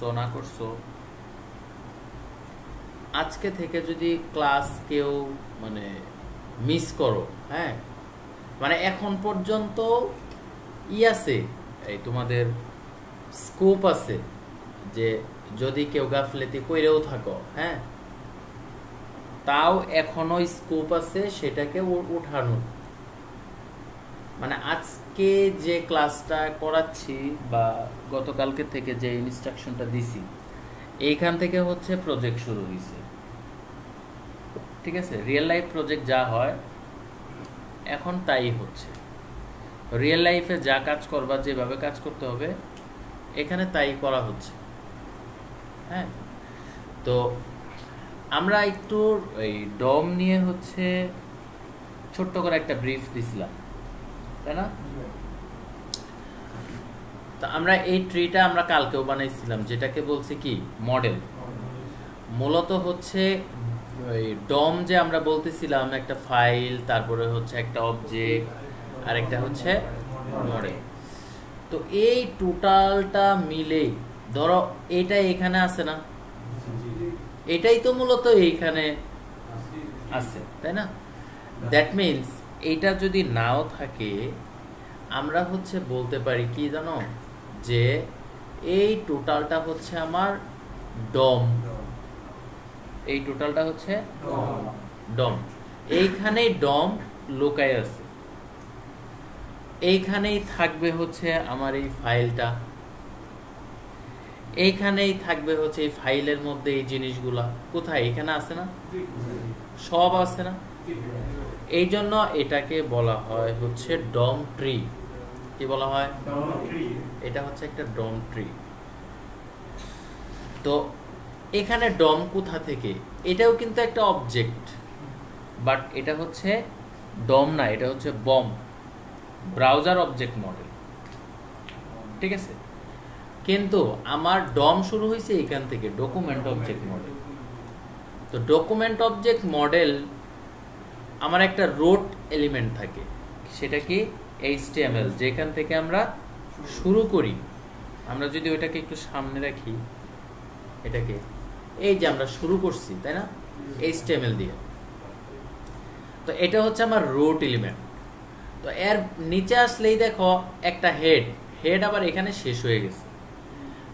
করছো না করছো, আজকে থেকে যদি ক্লাস কেউ মানে মিস করো, হ্যাঁ, মানে এখন পর্যন্ত আছে, এই তোমাদের স্কোপ আছে যে যদি কেউ গাফলেতি কইরেও থাকো, হ্যাঁ, তাও এখনো স্কোপ আছে সেটাকে উঠানোর। মানে আজকে যে ক্লাসটা করাচ্ছি বা গতকালকে থেকে যে ইনস্ট্রাকশনটা দিছি, এইখান থেকে হচ্ছে প্রজেক্ট শুরু হয়েছে, ঠিক আছে? রিয়েল লাইফ প্রজেক্ট যা হয় এখন তাই হচ্ছে। রিয়েল লাইফে যা কাজ করবা, যেভাবে কাজ করতে হবে, এখানে তাই করা হচ্ছে, হ্যাঁ। তো আমরা একটু এই ডম নিয়ে হচ্ছে ছোট্ট করে একটা ব্রিফ দিছিলাম, তাই না? তো আমরা এই ট্রিটা আমরা কালকেও বানাইছিলাম, যেটাকে বলছি কি মডেল। মূলত হচ্ছে ওই ডম যে আমরা বলতেছিলাম একটা ফাইল, তারপরে হচ্ছে একটা অবজেক্ট, আর একটা হচ্ছে মডেল। তো এই টোটালটা মিলে ধরো এটা এখানে আছে না, এটাই তো মূলত এইখানে আছে, তাই না? দ্যাট মিনস এইটা যদি নাও থাকে, আমরা হচ্ছে বলতে পারি কি জানো, যে এই টোটালটা হচ্ছে আমার ডম, এই টোটালটা হচ্ছে ডম। এইখানেই ডম লুকায় আছে, এইখানেই থাকবে হচ্ছে আমার এই ফাইলটা, এইখানেই থাকবে হচ্ছে এই ফাইলের মধ্যে এই জিনিসগুলা কোথায় এখানে আছে না, সব আছে না। এই জন্য এটাকে বলা হয় হচ্ছে ডম ট্রি। কি বলা হয়? এটা হচ্ছে একটা ডম ট্রি। তো এখানে ডম কোথা থেকে, এটাও কিন্তু একটা অবজেক্ট, বাট এটা হচ্ছে ডম না, এটা হচ্ছে বম, ব্রাউজার অবজেক্ট মডেল, ঠিক আছে? কিন্তু আমার ডম শুরু হয়েছে এখান থেকে, ডকুমেন্ট অবজেক্ট মডেল। তো ডকুমেন্ট অবজেক্ট মডেল আমার একটা রোট এলিমেন্ট থাকে, সেটা কি HTML, যেখান থেকে আমরা শুরু করি। আমরা যদি ওইটাকে একটু সামনে রাখি, এটাকে এই যে আমরা শুরু করছি, তাই না, HTML দিয়ে। তো এটা হচ্ছে আমার রোট এলিমেন্ট। তো এর নিচে আসলেই দেখো একটা হেড আবার এখানে শেষ হয়ে গেছে।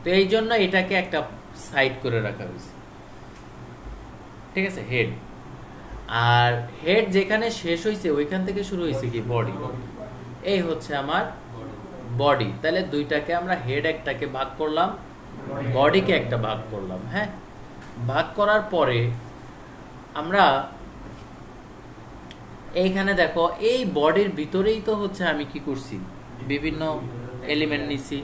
তো এই জন্য এটাকে একটা সাইড করে রাখা হয়েছে, ঠিক আছে, হেড। আর হেড যেখানে শেষ হয়েছে ওইখান থেকে শুরু হয়েছে কি বডি, এই হচ্ছে আমার বডি। তাহলে দুইটাকে আমরা হেড একটাকে ভাগ করলাম, বডিকে একটা ভাগ করলাম, হ্যাঁ। ভাগ করার পরে আমরা এইখানে দেখো এই বডির ভিতরেই তো হচ্ছে আমি কি করছি, বিভিন্ন এলিমেন্ট নিছি।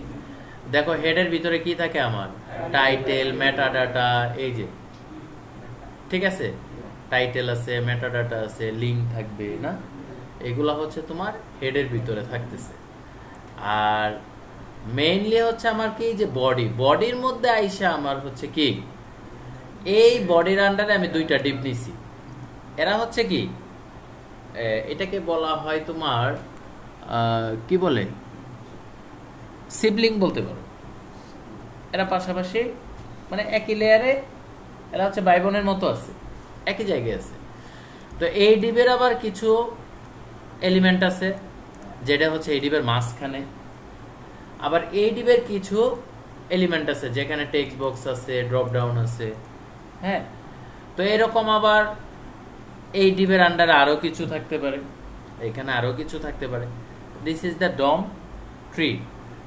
দেখো হেডের ভিতরে কি থাকে আমার, টাইটেল, মেটাডাটা, এই যে, ঠিক আছে, টাইটেল আছে, মেটাডাটা আছে, লিঙ্ক থাকবে না, এগুলা হচ্ছে তোমার হেডের ভিতরে থাকতেছে। আর মেইনলি হচ্ছে আমার কি, যে বডির মধ্যে আইসা আমার হচ্ছে কি, এই বডির আন্ডারে আমি দুইটা ডিপ নিছি। এরা হচ্ছে কি, এটাকে বলা হয় তোমার কি বলে, সিবলিং বলতে পারো। এরা পাশাপাশি মানে একই লেয়ারে, এরা হচ্ছে ভাই বোনের মতো আছে, একই জায়গায় আছে। তো এই ডিবের আবার কিছু এলিমেন্ট আছে যেটা হচ্ছে এই ডিবের মাঝখানে, আবার এই ডিবের কিছু এলিমেন্ট আছে যেখানে টেক্সট বক্স আছে, ড্রপ ডাউন আছে, হ্যাঁ। তো এরকম আবার এই ডিবের আন্ডারে আরো কিছু থাকতে পারে, এখানে আরো কিছু থাকতে পারে। This is the DOM tree.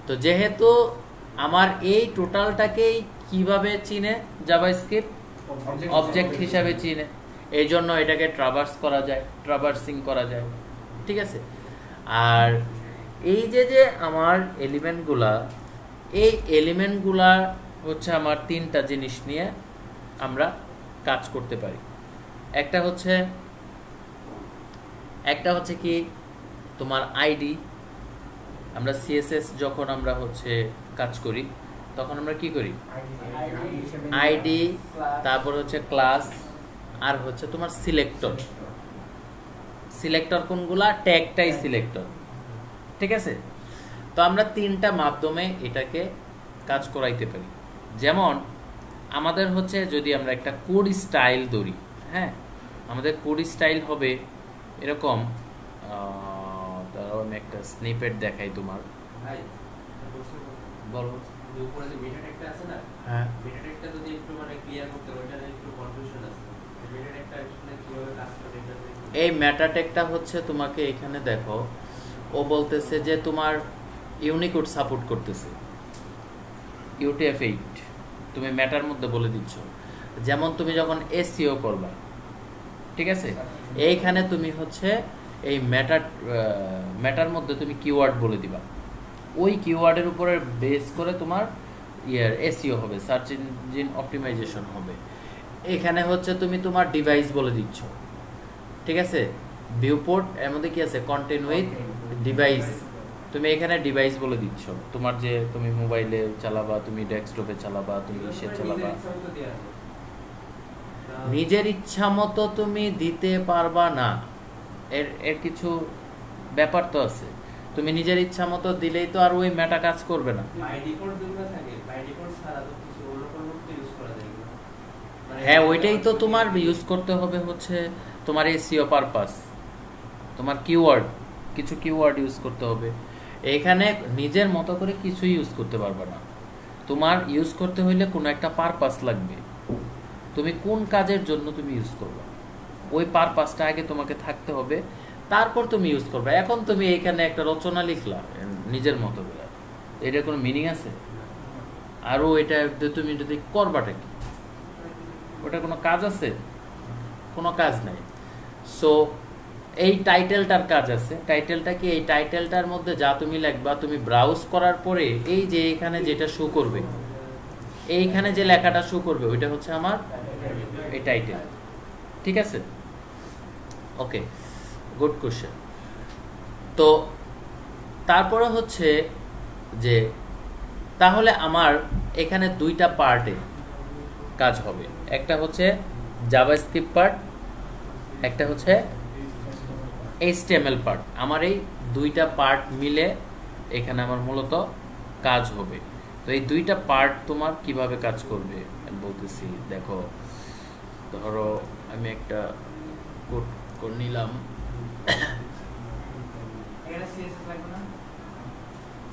তো যেহেতু আমার এই টোটালটাকেই কিভাবে চিনে জাভাস্ক্রিপ্ট, অবজেক্ট হিসাবে চিনে, এই জন্য এটাকে ট্রাভার্স করা যায়, ট্রাভার্সিং করা যায়, ঠিক আছে। আর এই যে আমার এলিমেন্টগুলা, এই এলিমেন্টগুলা হচ্ছে আমার তিনটা জিনিস নিয়ে আমরা কাজ করতে পারি। একটা হচ্ছে কি তোমার আইডি। আমরা সিএসএস যখন আমরা হচ্ছে কাজ করি তখন আমরা কি করি, আইডি, তারপর হচ্ছে ক্লাস, আর হচ্ছে তোমার সিলেক্টর। সিলেক্টর কোনগুলা, ট্যাগটাই সিলেক্টর, ঠিক আছে। তো আমরা তিনটা মাধ্যমে এটাকে কাজ করাইতে পারি। যেমন আমাদের হচ্ছে যদি আমরা একটা কোড স্টাইল ধরি, হ্যাঁ, আমাদের কোড স্টাইল হবে এরকম। আমি একটা স্নিপেট দেখাই তোমার। বলো। উপরে যে মেটা ট্যাগটা আছে না, হ্যাঁ, মেটা ট্যাগটা যদি একটু মানে ক্লিয়ার করতে হয়, ওইটা একটু কনফিউশন আছে। মেটা ট্যাগটা আসলে কিভাবে কাজ করে এটা এই মেটা ট্যাগটা হচ্ছে তোমাকে এখানে দেখো, ও বলতেছে যে তোমার ইউনিকোড সাপোর্ট করতেছে, UTF-8 তুমি মেটার মধ্যে বলে দিচ্ছ। যেমন তুমি যখন SEO করবা, ঠিক আছে, এইখানে তুমি হচ্ছে এই মেটার মধ্যে তুমি কিওয়ার্ড বলে দিবা, ওই কিওয়ার্ডের উপরে বেস করে তোমার SEO হবে, সার্চ ইঞ্জিন অপটিমাইজেশন হবে। এখানে হচ্ছে তুমি তোমার ডিভাইস বলে দিচ্ছ, ঠিক আছে, ভিউপোর্ট এর মধ্যে কি আছে, কন্টেন্ট উইথ ডিভাইস, তুমি এখানে ডিভাইস বলে দিচ্ছ, তোমার যে তুমি মোবাইলে চালাবা, তুমি ডেস্কটপে চালাবা, তুমি ইসে চালাবা। নিজের ইচ্ছা মতো তুমি দিতে পারবা না, এর কিছু ব্যাপার তো আছে। তুমি নিজের ইচ্ছা মতো দিলেই তো আর ওই মেটা কাজ করবে না। বাই ডিফল্ট যেগুলো থাকে, বাই ডিফল্ট ছাড়া তো কিছু অন্য কোনো ইউজ করা যায় না। হ্যাঁ, ওইটাই তো তোমার ইউজ করতে হবে হচ্ছে তোমার SEO পারপাস, তোমার কিওয়ার্ড, কিছু কিওয়ার্ড ইউজ করতে হবে। এখানে নিজের মতো করে কিছু ইউজ করতে পারবে না, তোমার ইউজ করতে হইলে কোনো একটা পারপাস লাগবে, তুমি কোন কাজের জন্য তুমি ইউজ করবে, ওই পারপাসটা আগে তোমাকে থাকতে হবে, তারপর তুমি ইউজ করবে। এখন তুমি এখানে একটা রচনা লিখলা নিজের মতো করে, এটা কোনো মিনিং আছে? আরও এটা তুমি যদি করবাটা কি, ওটা কোনো কাজ আছে? কোনো কাজ নাই। সো এই টাইটেলটার কাজ আছে। টাইটেলটা কি? এই টাইটেলটার মধ্যে যা তুমি লিখবা, তুমি ব্রাউজ করার পরে এই যে এখানে যেটা শো করবে, এইখানে যে লেখাটা শো করবে, ওইটা হচ্ছে আমার এই টাইটেল, ঠিক আছে? ওকে, গুড কোশ্চেন। তো তারপরে হচ্ছে যে তাহলে আমার এখানে দুইটা পার্টে কাজ হবে, একটা হচ্ছে জাভাস্ক্রিপ্ট পার্ট, একটা হচ্ছে HTML পার্ট। আমার এই দুইটা পার্ট মিলে এখানে আমার মূলত কাজ হবে। তো এই দুইটা পার্ট তোমার কিভাবে কাজ করবে আমি বলতেছি। দেখো, ধরো আমি একটা কোড করে নিলাম, এখানে সিএসএস লাগবে না?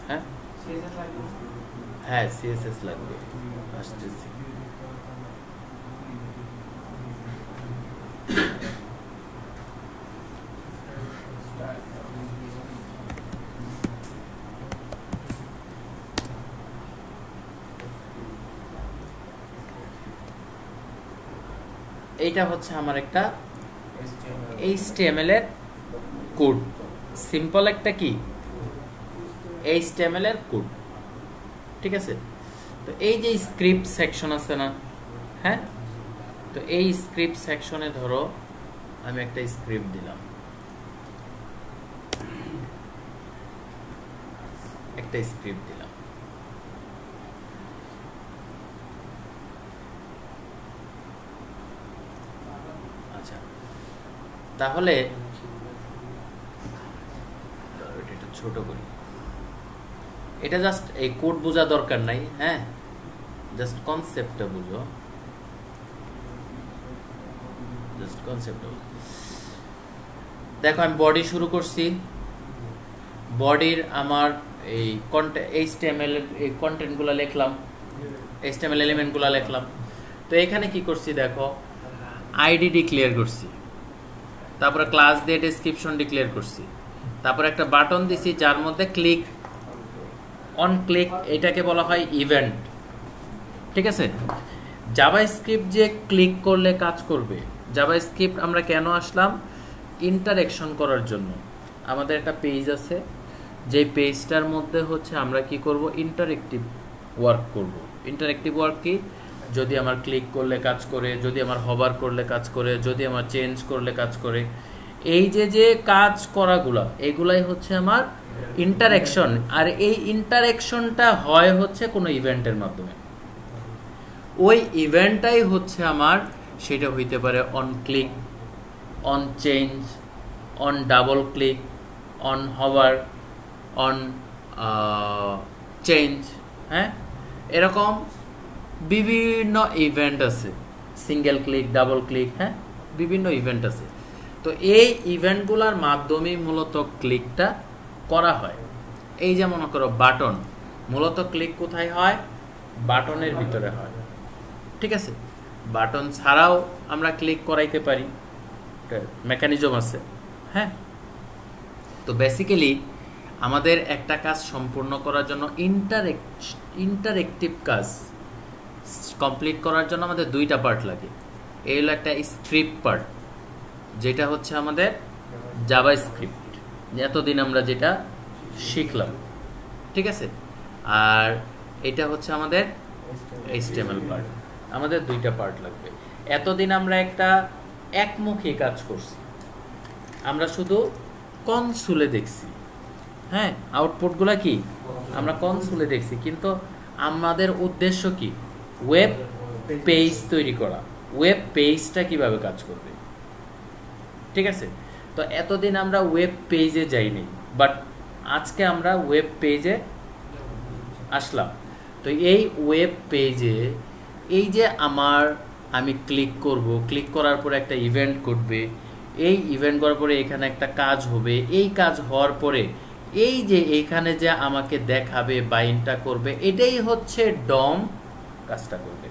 হ্যাঁ সিএসএস লাগবে? হ্যাঁ, CSS লাগবে, আসতেছি। এইটা হচ্ছে আমার একটা HTML এর কোড, সিম্পল একটা কি HTML এর কোড, ঠিক আছে? তো এই যে স্ক্রিপ্ট সেকশন আছে না, হ্যাঁ, তো এই স্ক্রিপ্ট সেকশনে ধরো আমি একটা স্ক্রিপ্ট দিলাম, একটা স্ক্রিপ্ট দিলাম, আচ্ছা, তাহলে এটা ছোট করি, এটা জাস্ট এই কোড বোঝা দরকার নাই, হ্যাঁ, জাস্ট কনসেপ্টটা বুঝো, জাস্ট কনসেপ্টটা। দেখো আমি বডি শুরু করছি, বডির আমার এই HTML এর এই কন্টেন্টগুলো লিখলাম, HTML এলিমেন্টগুলো লিখলাম। তো এখানে কি করছি দেখো, আইডি ডিক্লেয়ার করছি, তারপরে ক্লাস দিয়ে ডেসক্রিপশন ডিক্লেয়ার করছি, তারপরে একটা বাটন দিছি যার মধ্যে ক্লিক অন ক্লিক, এটাকে বলা হয় ইভেন্ট, ঠিক আছে? জাভাস্ক্রিপ্ট যে ক্লিক করলে কাজ করবে, জাভাস্ক্রিপ্ট আমরা কেন আসলাম? ইন্টারেকশন করার জন্য। আমাদের একটা পেজ আছে, যে পেজটার মধ্যে হচ্ছে আমরা কি করব, ইন্টারেক্টিভ ওয়ার্ক করব। ইন্টারেক্টিভ ওয়ার্ক কি? যদি আমার ক্লিক করলে কাজ করে, যদি আমার হভার করলে কাজ করে, যদি আমার চেঞ্জ করলে কাজ করে, এই যে যে কাজ করাগুলা, এগুলাই হচ্ছে আমার ইন্টারেকশন। আর এই ইন্টারেকশনটা হয় হচ্ছে কোনো ইভেন্টের মাধ্যমে। ওই ইভেন্টটাই হচ্ছে আমার, সেটা হইতে পারে on click, on change, on double click, on hover, on change, হ্যাঁ, এরকম বিভিন্ন ইভেন্ট আছে, সিঙ্গেল ক্লিক, ডাবল ক্লিক, হ্যাঁ, বিভিন্ন ইভেন্ট আছে। তো এই ইভেন্টগুলোর মাধ্যমেই মূলত ক্লিকটা করা হয়। এই যে মনে করো বাটন, মূলত ক্লিক কোথায় হয়? বাটনের ভিতরে হয়, ঠিক আছে। বাটন ছাড়াও আমরা ক্লিক করাইতে পারি, মেকানিজম আছে, হ্যাঁ। তো বেসিক্যালি আমাদের একটা কাজ সম্পূর্ণ করার জন্য ইন্টারেক্টিভ কাজ কমপ্লিট করার জন্য আমাদের দুইটা পার্ট লাগে। এই হলো একটা স্ক্রিপ্ট পার্ট, যেটা হচ্ছে আমাদের জাভাস্ক্রিপ্ট, এতদিন আমরা যেটা শিখলাম, ঠিক আছে। আর এটা হচ্ছে আমাদের HTML পার্ট। আমাদের দুইটা পার্ট লাগবে। এতদিন আমরা একটা একমুখী কাজ করছি, আমরা শুধু কনসোলে দেখছি, হ্যাঁ, আউটপুটগুলো কি আমরা কনসোলে দেখছি, কিন্তু আমাদের উদ্দেশ্য কি? ওয়েব পেজ তৈরি করা। ওয়েব পেজটা কিভাবে কাজ করবে, ঠিক আছে। তো এতদিন আমরা ওয়েব পেজে যাইনি, বাট আজকে আমরা ওয়েব পেজে আসলাম। তো এই ওয়েব পেজে এই যে আমি ক্লিক করব, ক্লিক করার পরে একটা ইভেন্ট ঘটবে, এই ইভেন্ট করার পরে এখানে একটা কাজ হবে, এই কাজ হওয়ার পরে এই যে এখানে যে আমাকে দেখাবে, বাইন্ডটা করবে, এটাই হচ্ছে ডম কাজটা করবে।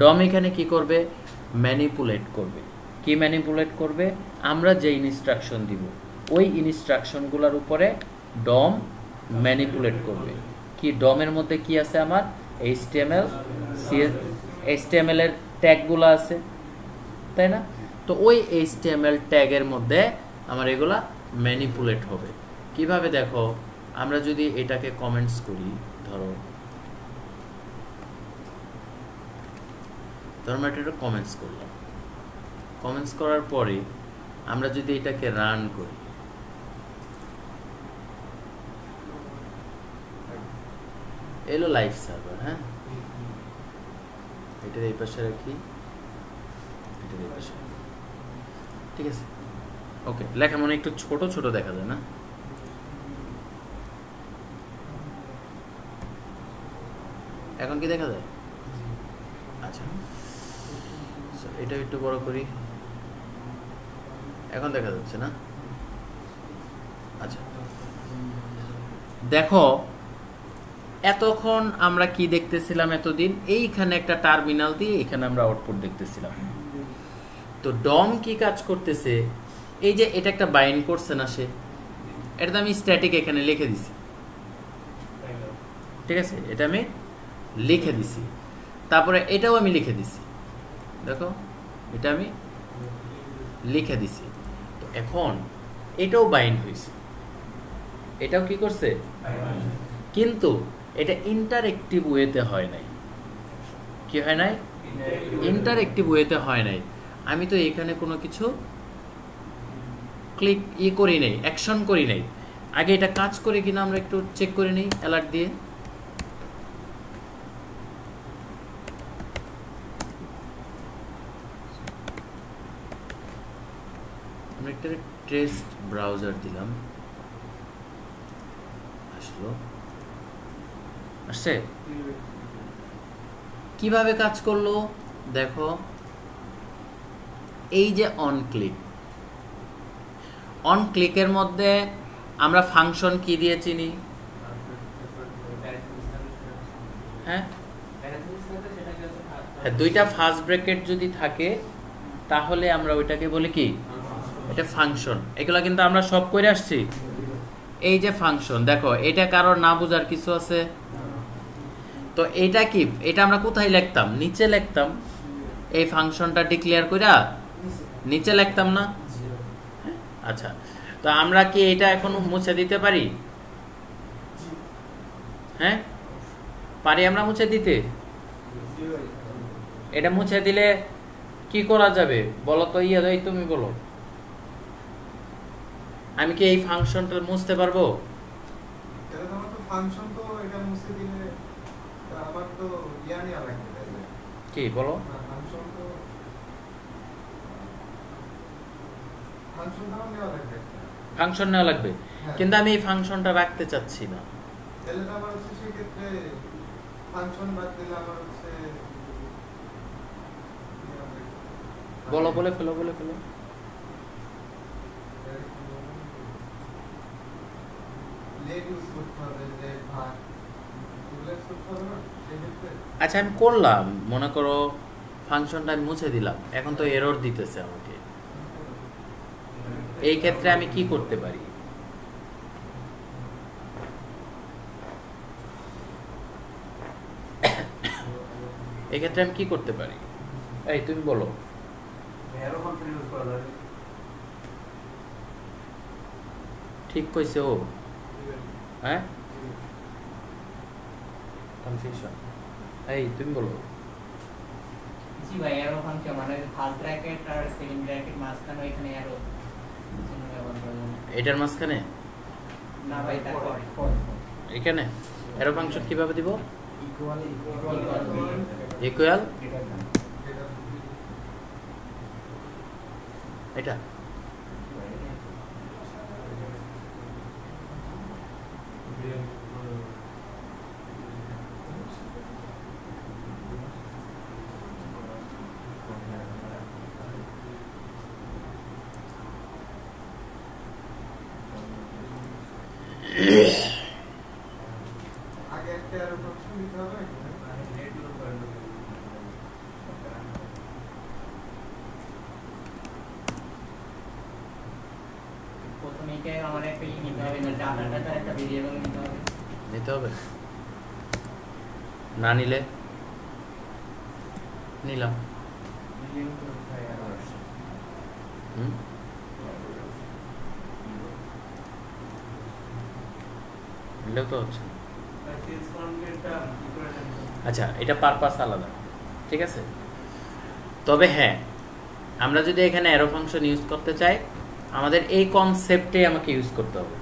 ডম এখানে কি করবে? ম্যানিপুলেট করবে। কি ম্যানিপুলেট করবে? আমরা যে ইনস্ট্রাকশন দিব ওই ইনস্ট্রাকশনগুলোর উপরে ডম ম্যানিপুলেট করবে। কি ডমের মধ্যে কি আছে? আমার HTML এর ট্যাগগুলো আছে, তাই না? তো ওই HTML ট্যাগের মধ্যে আমার এগুলা ম্যানিপুলেট হবে। কিভাবে দেখো, আমরা যদি এটাকে কমেন্টস করি, ধরো আমরা এটা কমেন্টস করলাম, কমেন্টস করার পরে আমরা যদি এটাকে রান করি, এলো লাইভ সার্ভার, হ্যাঁ, এটার এই পাশে রাখি, এটার এই পাশে, ঠিক আছে। ওকে, লেখা মনে একটু ছোট ছোট দেখা যায় না? এখন কি দেখা যায়? আচ্ছা, এটা একটু বড় করি, এখন দেখা যাচ্ছে না? আচ্ছা, দেখো এতক্ষণ আমরা কি দেখতেছিলাম? এতদিন এইখানে একটা টার্মিনাল দিয়ে এখানে আমরা আউটপুট দেখতেছিলাম। তো ডম কি কাজ করতেছে? এই যে এটা একটা বাইন্ড করছে না, সে এটা তো আমি স্ট্যাটিক এখানে লিখে দিছি, ঠিক আছে, এটা আমি লিখে দিছি। তারপরে এটাও আমি লিখে দিছি, দেখো এটা আমি লিখে দিছি। তো এখন এটাও বাইন্ড হয়েছে, এটাও কি করছে? কিন্তু এটা ইন্টারেক্টিভ ওয়েতে হয় নাই। কি হয় নাই? ইন্টারেক্টিভ ওয়েতে হয় নাই। আমি তো এখানে কোনো কিছু ক্লিক করি নাই, অ্যাকশন করি নাই। আগে এটা কাজ করে কিনা আমরা একটু চেক করে নিই অ্যালার্ট দিয়ে। আমরা একটা টেস্ট ব্রাউজার দিলাম, আসলো, আসছে। কিভাবে কাজ করলো দেখো, এই যে অন ক্লিকের মধ্যে আমরা ফাংশন কি দিয়ে চিনি? হ্যাঁ, দুইটা ফার্স্ট ব্র্যাকেট যদি থাকে তাহলে আমরা ওইটাকে বলি কি? এটা ফাংশন। এগুলা কিন্তু আমরা সব করে আসছি। এই যে ফাংশন, দেখো এটা কারোর না বোঝার কিছু আছে? তো এটা কি? এটা আমরা কোথায় লিখতাম? নিচে লিখতাম। এই ফাংশনটা ডিক্লেয়ার কইরা নিচে লিখতাম না? আচ্ছা, তো আমরা কি এটা এখন মুছে দিতে পারি? হ্যাঁ, পারি আমরা মুছে দিতে। এটা মুছে দিলে কি করা যাবে বলো তো? তুমি বলো, আমি কি এই ফাংশনটা মুছতে পারবো? কি বলো? ফাংশন নেওয়া লাগবে, কিন্তু আমি এই ফাংশনটা রাখতে চাচ্ছি না। ফাংশন বাদ দিলে আবার হচ্ছে বলো, বলে ফেলো। লেট ইউজ করতে হবে, যে ভাগ এগুলো ইউজ করতে হবে না সেই ক্ষেত্রে। আচ্ছা, আমি করলাম, মনে করো ফাংশনটা আমি মুছে দিলাম, এখন তো এরর দিতেছে আমাকে। এই ক্ষেত্রে আমি কি করতে পারি? এই ক্ষেত্রে আমি কি করতে পারি? এই তুমি বলো। এরো ফাংশন ইউজ করা যাবে। ঠিক কইছে ও? হ্যাঁ, কনফিউশন। এই তুমি বলো। জি ভাই, এরো ফাংশন মানে ফার্স্ট ব্র্যাকেট আর সেকেন্ড ব্র্যাকেট মাঝখানে ওইখানে এরো চিহ্ন ব্যবহার করা যাবে। এটার মাঝখানে না ভাই, তারপর এখানে এরো ফাংশন কিভাবে দিব? ইকুয়াল ইকুয়াল এটা আগে একটা এরো ফাংশন দিতে হবে। নেট ইউজ করা যাবে। প্রথমে এটা আমার একটা ই নিতে হবে, না ডাটাটা তার একটা ভেরিয়েবল নিতে হবে। নিতে হবে। না নিলে নিলাম। হুম, নিলেও তো হচ্ছে। সিলস কনকেটটা কি করে জানবো? আচ্ছা, এটা পারপাস আলাদা, ঠিক আছে। তবে হ্যাঁ, আমরা যদি এখানে অ্যারো ফাংশন ইউজ করতে চাই, আমাদের এই কনসেপ্টে আমাকে ইউজ করতে হবে,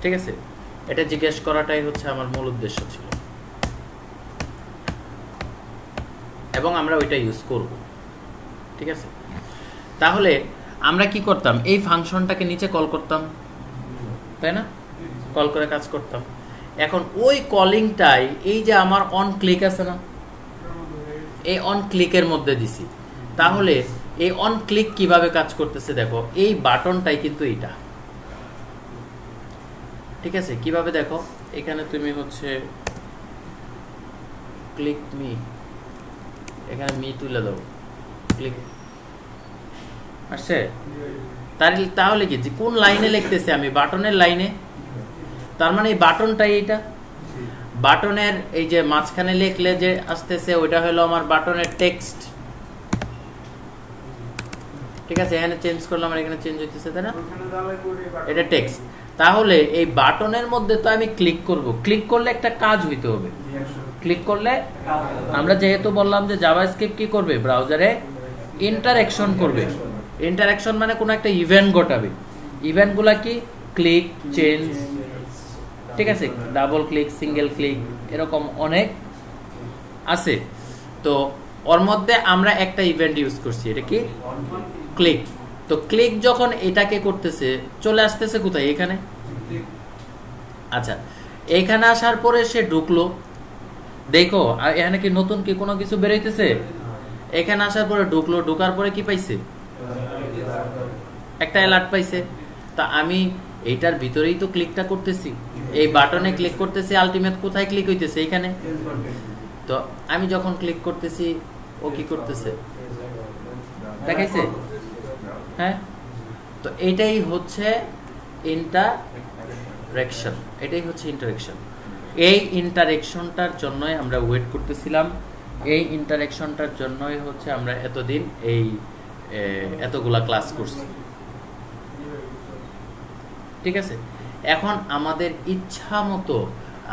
ঠিক আছে। এটা জিজ্ঞেস করাটাই হচ্ছে আমার মূল উদ্দেশ্য ছিল, এবং আমরা ওইটা ইউজ করব, ঠিক আছে। তাহলে আমরা কি করতাম? এই ফাংশনটাকে নিচে কল করতাম, তাই না? কল করে কাজ করতাম। এখন ওই কলিংটাই এই যে আমার অন ক্লিক আছে না, এই অন ক্লিকের মধ্যে দিছি। তাহলে এই অন ক্লিক কিভাবে কাজ করতেছে দেখো, এই বাটনটাই কিন্তু এটা, ঠিক আছে। কিভাবে দেখো, এখানে তুমি হচ্ছে ক্লিক মি, এখানে মি তুলে দাও, ক্লিক আসছে। তাহলে কি, যে কোন লাইনে লিখতেছে আমি? বাটনের লাইনে। তার মানে এই বাটনটাই এটা, বাটনের এই যে মাঝখানে লিখলে যে আসতেছে ওইটা হলো আমার বাটনের টেক্সট, ঠিক আছে। এখানে চেঞ্জ করলাম আর এখানে চেঞ্জ হইতেছে, তাই না? এটা টেক্সট। তাহলে এই বাটনের মধ্যে তো আমি ক্লিক করব, ক্লিক করলে একটা কাজ হইতে হবে। ক্লিক করলে আমরা যেহেতু বললাম যে জাভাস্ক্রিপ্ট কি করবে, ব্রাউজারে ইন্টারঅ্যাকশন করবে। ইন্টারঅ্যাকশন মানে কোনো একটা ইভেন্ট ঘটাবে। ইভেন্টগুলা কি? ক্লিক, চেঞ্জ, ঠিক আছে, ডাবল ক্লিক, সিঙ্গেল ক্লিক, এরকম অনেক আছে। তো ওর মধ্যে আমরা একটা ইভেন্ট ইউজ করছি, এটা কি? ক্লিক। তো ক্লিক যখন এটাকে করতেছে, চলে আসতেছে কোথায়? এখানে। আচ্ছা, এখানে আসার পরে সে ঢুকলো, দেখো আর এখানে কি নতুন কি কোনো কিছু বেরোইতেছে? এখানে আসার পরে ঢুকলো, ঢুকার পরে কি পাইছে? একটা অ্যালার্ট পাইছে। তা আমি এইটার ভিতরেই তো ক্লিকটা করতেছি, এই বাটনে ক্লিক করতেছি, আলটিমেট কোথায় ক্লিক হইতেছে? এখানে। তো আমি যখন ক্লিক করতেছি, ও কি করতেছে দেখাইছে? হ্যাঁ, তো এটাই হচ্ছে ইন্টারঅ্যাকশন, এটাই হচ্ছে ইন্টারঅ্যাকশন। এই ইন্টারঅ্যাকশনটার জন্যই আমরা ওয়েট করতেছিলাম, এই ইন্টারঅ্যাকশনটার জন্যই হচ্ছে আমরা এতদিন এই এতগুলা ক্লাস করছি, ঠিক আছে। এখন আমাদের ইচ্ছা মতো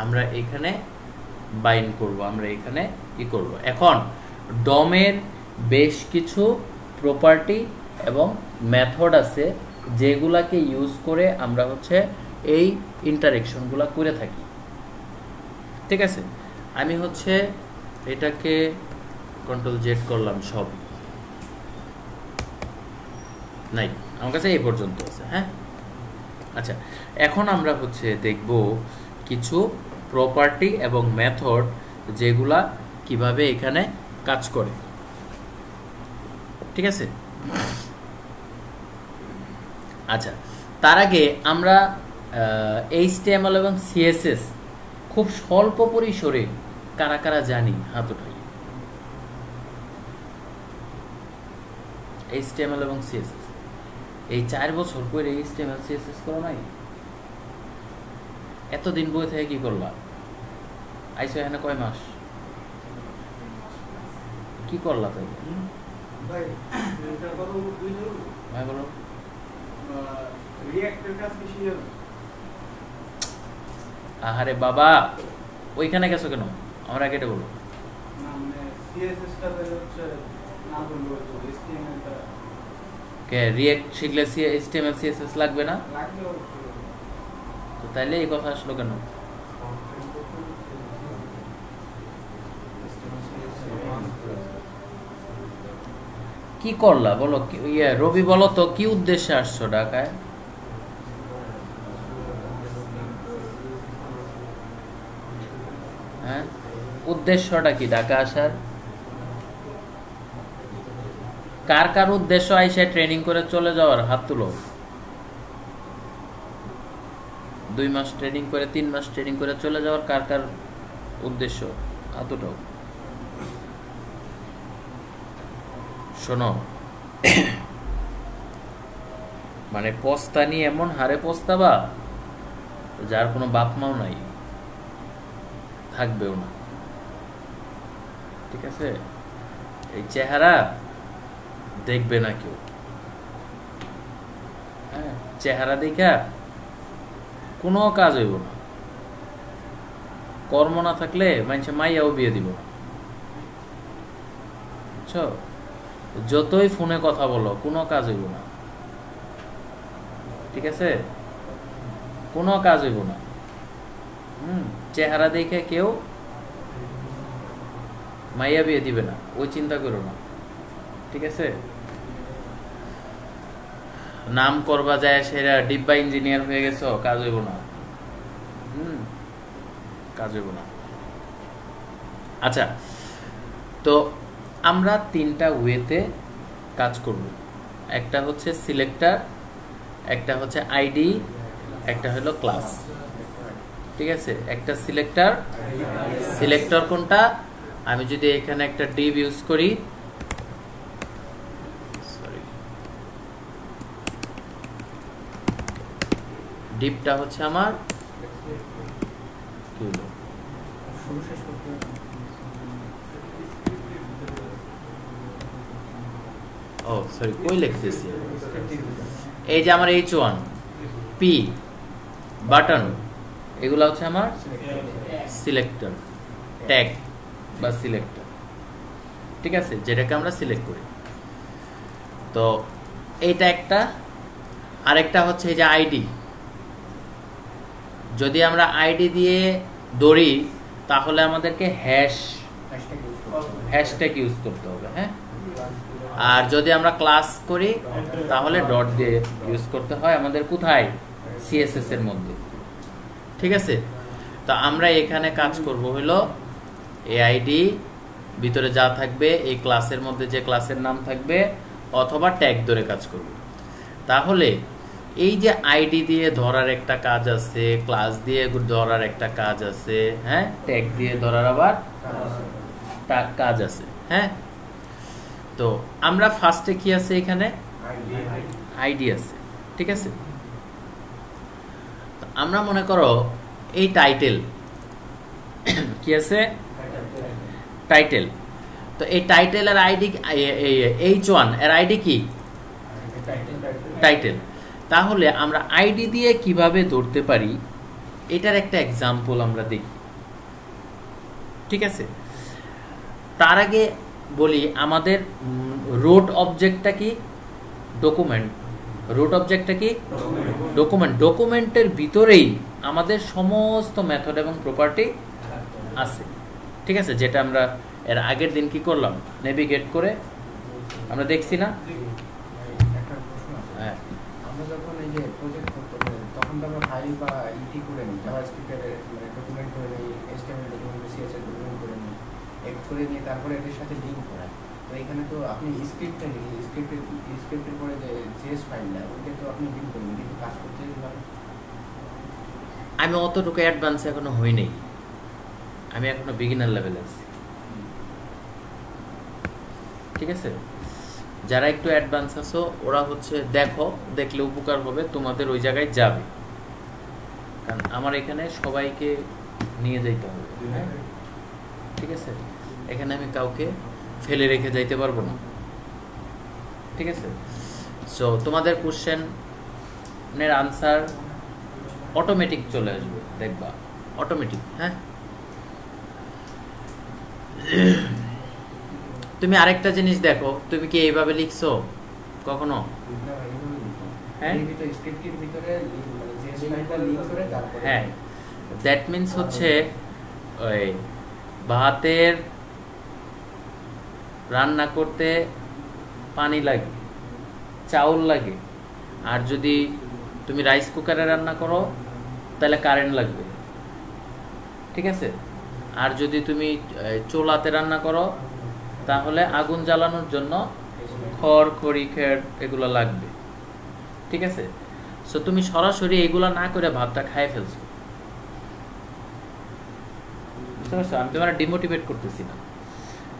আমরা এখানে বাইন্ড করব, আমরা এখানে ই করব। এখন ডমের বেশ কিছু প্রপার্টি এবং মেথড আছে যেগুলাকে ইউজ করে আমরা হচ্ছে এই ইন্টারঅ্যাকশনগুলো করে থাকি, ঠিক আছে। আমি হচ্ছে এটাকে কন্ট্রোল জেড করলাম, সব নাই, আমার কাছে এই পর্যন্ত আছে। হ্যাঁ, আচ্ছা, এখন আমরা হচ্ছে দেখব কিছু প্রপার্টি এবং মেথড যেগুলা কিভাবে এখানে কাজ করে। ঠিক আছে, আচ্ছা তার আগে আমরা HTML এবং CSS খুব স্বল্প পরিসরে কারা কারা জানি হাত উঠাই। HTML এবং CSS এই 4 বছর পরে HTML CSS করো নাই? এতদিন বই থেকে কি করলা? আইসো এখানে কয় মাস কি করলা? তাই ভাই এটা কত বুঝছো? ভাই বলো। রিঅ্যাক্টের কাজ কি শিখে? আহারে বাবা ওইখানে গেছো কেন? আমার আগে এটা বলো। না মানে CSS টা হচ্ছে না বলবো তো HTML টা কে রিঅ্যাক্ট শিখলে HTML CSS লাগবে না? লাগবে। তো তাইলে এই কথা আসলো কেন? কি করলা বলো? রবি বলো তো কি উদ্দেশ্যে আসছো ঢাকায়? হ্যাঁ, উদ্দেশ্যটা কি ঢাকা আসার? কার কার উদ্দেশ্য আইসে ট্রেনিং করে চলে যাওয়ার? হাত তুলো। 2 মাস ট্রেনিং করে 3 মাস ট্রেনিং করে চলে যাওয়ার কার কার উদ্দেশ্য? হাত উঠাও। শোনো, মানে পস্তা নিয়ে এমন হারে পস্তাবা যার কোনো বাপ মাও নাই, থাকবেও না। ঠিক আছে, এই চেহারা দেখবে না কেউ। হ্যাঁ, চেহারা দেখা কোনো কাজ হইব না। কর্ম না থাকলে মানুষে মাইয়াও বিয়ে দিব না। বুঝছো? যতই ফোনে কথা বলো কোনো কাজ হইব না। ঠিক আছে, কোনো কাজ হইব না। চেহারা দেখে কেউ মাইয়া বিয়ে দিবে না, ওই চিন্তা করো না। ঠিক আছে, নাম করবা যায় সেরা ডিব্বা ইঞ্জিনিয়ার হয়ে গেছো, কাজ হইব না। কাজ হইব না। আচ্ছা, তো আমরা 3টা ওয়েতে কাজ করব। একটা হচ্ছে সিলেক্টর, একটা হচ্ছে আইডি, একটা হলো ক্লাস। ঠিক আছে, একটা সিলেক্টর। সিলেক্টর কোনটা? আমি যদি এখানে একটা ডিভ ইউজ করি, ডিভটা হচ্ছে আমার কি হলো? ও সরি, কই লিখতেছি? এই যে আমার H1 P বাটন, এগুলো হচ্ছে আমার সিলেক্টর ট্যাগ বা সিলেক্টর। ঠিক আছে, যেটাকে আমরা সিলেক্ট করি। তো এইটা একটা। আরেকটা হচ্ছে এই যে আইডি। যদি আমরা আইডি দিয়ে দৌড়ি তাহলে আমাদেরকে হ্যাশট্যাগ ইউজ করতে হবে। হ্যাঁ, আর যদি আমরা ক্লাস করি তাহলে ডট দিয়ে ইউজ করতে হয় আমাদের। কোথায়? CSS এর মধ্যে। ঠিক আছে, তো আমরা এখানে কাজ করব হলো এই আইডি ভিতরে যা থাকবে, এই ক্লাসের মধ্যে যে ক্লাসের নাম থাকবে, অথবা ট্যাগ ধরে কাজ করব। তাহলে এই যে আইডি দিয়ে ধরার একটা কাজ আছে, ক্লাস দিয়ে ধরার একটা কাজ আছে, হ্যাঁ, ট্যাগ দিয়ে ধরার আবার কাজ আছে। হ্যাঁ, তো আমরা ফার্স্টে কি আছে? এখানে আইডি আছে। ঠিক আছে, আমরা মনে করো এই টাইটেল কি আছে? টাইটেল। তো এই টাইটেলের আইডি H1 এর আইডি কি? টাইটেল। তাহলে আমরা আইডি দিয়ে কিভাবে ধরতে পারি এটার একটা এক্সাম্পল আমরা দেখি। ঠিক আছে, তার আগে বলি আমাদের রুট অবজেক্টটা কি? ডকুমেন্ট। রুট অবজেক্টটা কি? ডকুমেন্ট। ডকুমেন্টের ভিতরেই আমাদের সমস্ত মেথড এবং প্রপার্টি আছে। ঠিক আছে, যেটা আমরা এর আগের দিন কি করলাম? নেভিগেট করে আমরা দেখছি না? হ্যাঁ, আমরা যখন এই যে প্রজেক্ট করতে পারি তখন তো আমরা ফাইল বা ইটি করে নিই, জাভাস্ক্রিপ্টের মানে ডকুমেন্ট করে নিই, HTML ডকুমেন্ট, CSS ডকুমেন্ট করে নিই। করে নিয়ে তারপরে এদের সাথে লিঙ্ক করা। তো এখানে তো আপনি স্ক্রিপ্টটা লিখে স্ক্রিপ্টের পরে যে সিএস ফাইলটা ওকে তো আপনি লিঙ্ক করবেন, কিন্তু কাজ করতে পারেন। আমি অতটুকু অ্যাডভান্স এখনো হই নাই, আমি এখনো বিগিনার লেভেলে আছি, ঠিক আছে? যারা একটু অ্যাডভান্স আছো ওরা হচ্ছে দেখো, দেখলে উপকার হবে, তোমাদের ওই জায়গায় যাবে, কারণ আমার এখানে সবাইকে নিয়ে যাইতে হবে, ঠিক আছে? এখানে আমি কাউকে ফেলে রেখে যাইতে পারবো না, ঠিক আছে? সো তোমাদের কোশ্চেনের আনসার অটোমেটিক চলে আসবে, দেখবা অটোমেটিক। হ্যাঁ, তুমি আরেকটা জিনিস দেখো, তুমি কি এইভাবে লিখছো কখনো? হ্যাঁ, হ্যাঁ, দ্যাট মিনস হচ্ছে ওই ভাতের রান্না করতে পানি লাগে, চাউল লাগে, আর যদি তুমি রাইস কুকারে রান্না করো তাহলে কারেন্ট লাগবে, ঠিক আছে? আর যদি তুমি চুলাতে রান্না করো তাহলে আগুন জ্বালানোর জন্য খড়, খড়ি, খেড় এগুলো লাগবে, ঠিক আছে? সো তুমি সরাসরি এগুলো না করে ভাতটা খাই ফেলছো, বুঝতে পারছো? আমি তোমার ডিমোটিভেট করতেছি না,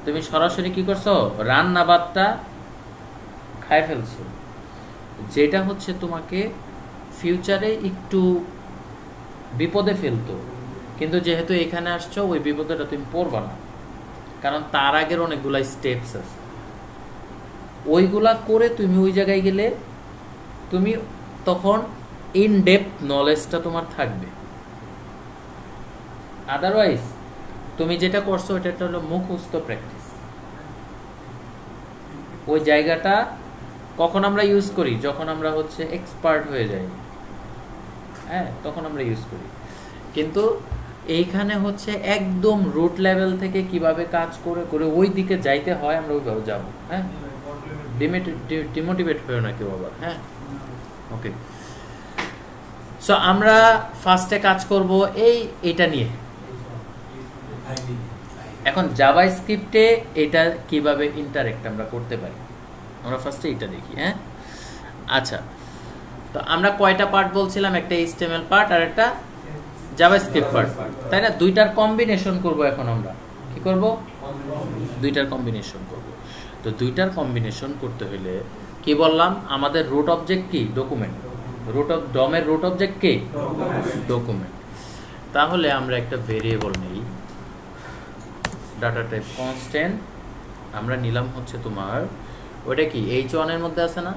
তুমি সরাসরি কি করছো, রান্না ভাতটা খাই ফেলছো, যেটা হচ্ছে তোমাকে ফিউচারে একটু বিপদে ফেলতো, কিন্তু যেহেতু এখানে আসছো ওই বিপদটা তুমি পড়বা না, কারণ তার আগের অনেকগুলা স্টেপস আছে, ওইগুলা করে তুমি ওই জায়গায় গেলে তুমি তখন ইন ডেপথ নলেজটা তোমার থাকবে। আদারওয়াইজ তুমি যেটা করছো এটা হলো মুখস্থ প্র্যাকটিস। ওই জায়গাটা কখন আমরা ইউজ করি, যখন আমরা হচ্ছে এক্সপার্ট হয়ে যাই, হ্যাঁ, তখন আমরা ইউজ করি। কিন্তু এইখানে হচ্ছে একদম রুট লেভেল থেকে কিভাবে কাজ করে করে ওই দিকে যাইতে হয়, আমরা ওইভাবে যাবো। হ্যাঁ, ডিমোটিভেট হয়েও না কেউ আবার। হ্যাঁ, ওকে। সো আমরা ফার্স্টে কাজ করব এইটা নিয়ে। এখন জাভাস্ক্রিপ্টে এটা কিভাবে ইন্টারেক্ট আমরা করতে পারি, আমরা ফার্স্টে এটা দেখি। হ্যাঁ, আচ্ছা, তো আমরা কয়টা পার্ট বলছিলাম, একটা এইচটিএমএল পার্ট আর একটা জাভাস্ক্রিপ্ট পার্ট, তাই না? দুইটার কম্বিনেশন করব। এখন আমরা কি করব, দুইটার কম্বিনেশন করব। তো দুইটার কম্বিনেশন করতে হলে কি বললাম, আমাদের রুট অবজেক্ট কি, ডকুমেন্ট। রুট অফ ডমের রুট অবজেক্ট কি, ডকুমেন্ট। তাহলে আমরা একটা ভেরিয়েবল নেই, ডাটা টাইপ কনস্ট্যান্ট আমরা নিলাম হচ্ছে তোমার ওইটা কি h1 এর মধ্যে আছে না,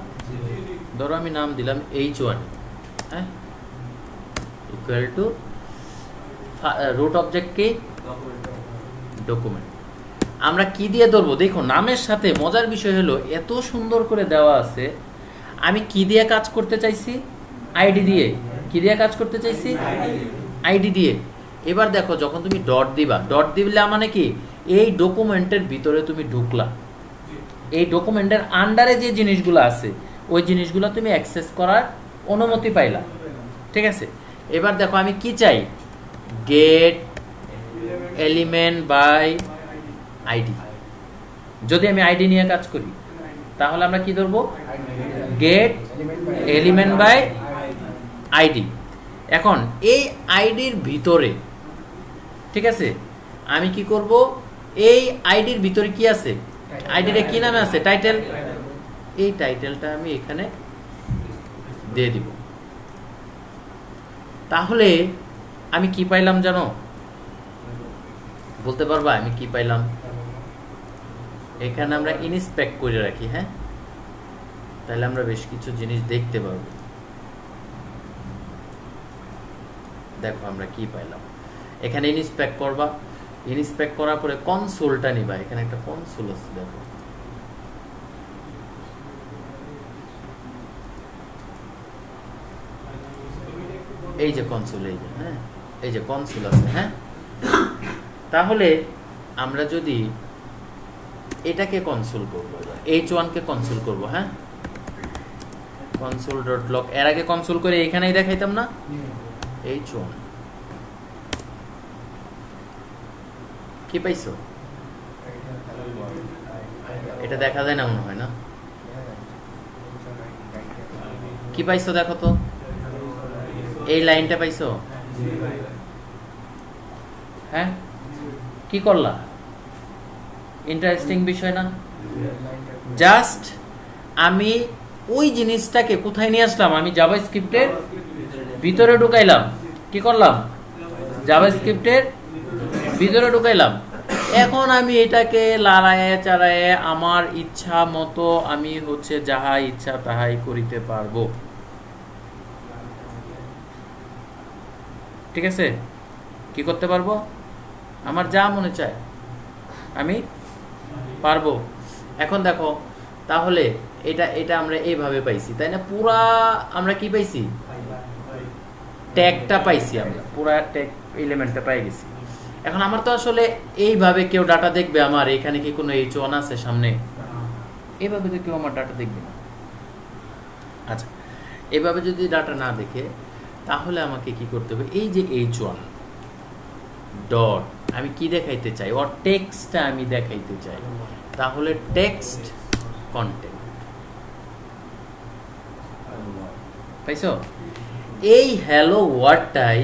ধরো আমি নাম দিলাম h1, হ্যাঁ, ইকুয়াল টু রুট অবজেক্ট কি, ডকুমেন্ট। আমরা কি দিয়ে ধরবো, দেখো নামের সাথে মজার বিষয় হলো এত সুন্দর করে দেওয়া আছে, আমি কি দিয়ে কাজ করতে চাইছি, আইডি দিয়ে। কি দিয়ে কাজ করতে চাইছি, আইডি দিয়ে। এবার দেখো যখন তুমি ডট দিবা, ডট দিলে মানে কি, এই ডকুমেন্টের ভিতরে তুমি ঢুকলা, এই ডকুমেন্টের আন্ডারে যে জিনিসগুলো আছে ওই জিনিসগুলো তুমি অ্যাক্সেস করার অনুমতি পাইলা, ঠিক আছে? এবার দেখো আমি কি চাই, গেট এলিমেন্ট বাই আইডি। যদি আমি আইডি নিয়ে কাজ করি তাহলে আমরা কি ধরবো, গেট এলিমেন্ট বাই আইডি। এখন এই আইডির ভিতরে, ঠিক আছে, আমি কি করব, এই আইডির ভিতরে কি আছে, আইডির কি নামে আছে, টাইটেল। এই টাইটেলটা আমি এখানে দিয়ে দিব। তাহলে আমি কি পাইলাম জানো, বলতে পারবা আমি কি পাইলাম? এখানে আমরা ইনস্পেক্ট করে রাখি, হ্যাঁ, তাহলে আমরা বেশ কিছু জিনিস দেখতে পারবো। দেখো আমরা কি পাইলাম, এখানে ইনস্পেক্ট করবা, ইনস্পেক্ট করার পরে কনসোলটা নিবা, এখানে একটা কনসোল আছে, দেখো এই যে কনসোল, এই যে, হ্যাঁ, এই যে কনসোল আছে। হ্যাঁ, তাহলে আমরা যদি এটাকে কনসোল করবো, h1 কে কনসোল করবো, হ্যাঁ, কনসোল ডট লগ। এর আগে কনসোল করে এখানেই দেখাইতাম না, h1 কি পাইছো, এটা দেখা যায় না মনে হয় না? কি পাইছো দেখো তো, এই লাইনটা পাইছো? হ্যাঁ, কি করলা? ইন্টারেস্টিং বিষয় না? জাস্ট আমি ওই জিনিসটাকে কোথায় নিয়ে আসলাম, আমি জাভাস্ক্রিপ্টের ভিতরে ঢুকাইলাম। কি করলাম? জাভাস্ক্রিপ্টের ভিতরে ঢুকাইলাম। এখন আমি এটাকে লড়াইয়ে চাড়াইয়ে আমার ইচ্ছা মতো আমি হচ্ছে যাহা ইচ্ছা তাহাই করিতে পারবো। ঠিক আছে? কি করতে পারবো? আমার যা মনে চায় আমি পারবো। এখন দেখো তাহলে এটা আমরা এইভাবে পাইছি, তাই না? পুরা আমরা কি পাইছি? ট্যাগটা পাইছি, আমরা পুরা ট্যাগ এলিমেন্টটা পাই গেছি। এখন আমার তো আসলে এইভাবে কেউ ডাটা দেখবে আমার এখানে কি কোনো H1 আছে সামনে? এইভাবে তো কেউ আমার ডাটা দেখবে না। আচ্ছা, এইভাবে যদি ডাটা না দেখে তাহলে আমাকে কি করতে হবে? এই যে H1 ডট আমি কি দেখাইতে চাই, ওর টেক্সটটা আমি দেখাইতে চাই, তাহলে টেক্সট কন্টেন্ট পাইছো? এই হ্যালো ওয়ার্ডটাই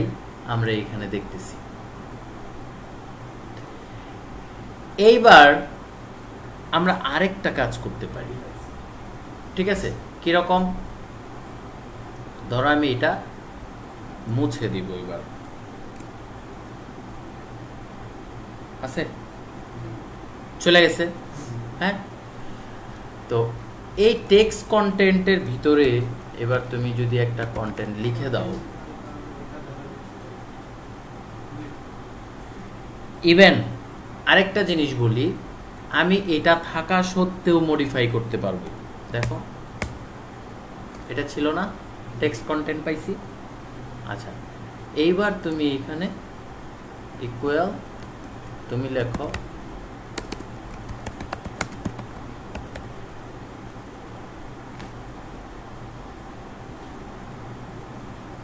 আমরা এখানে দেখতেছি। এইবার আমরা আরেকটা কাজ করতে পারি, ঠিক আছে? কিরকম? ধরো আমি এটা মুছে দিব, এবার আছে, চলে গেছে। হ্যাঁ, তো এই টেক্সট কন্টেন্টের ভিতরে এবার তুমি যদি একটা কন্টেন্ট লিখে দাও, ইভেন আরেকটা জিনিস বলি, আমি এটা থাকা সত্ত্বেও মডিফাই করতে পারবো। দেখো, এটা ছিল না, টেক্সট কন্টেন্ট পাইছি। আচ্ছা, এইবার তুমি এখানে ইকুয়াল তুমি লেখো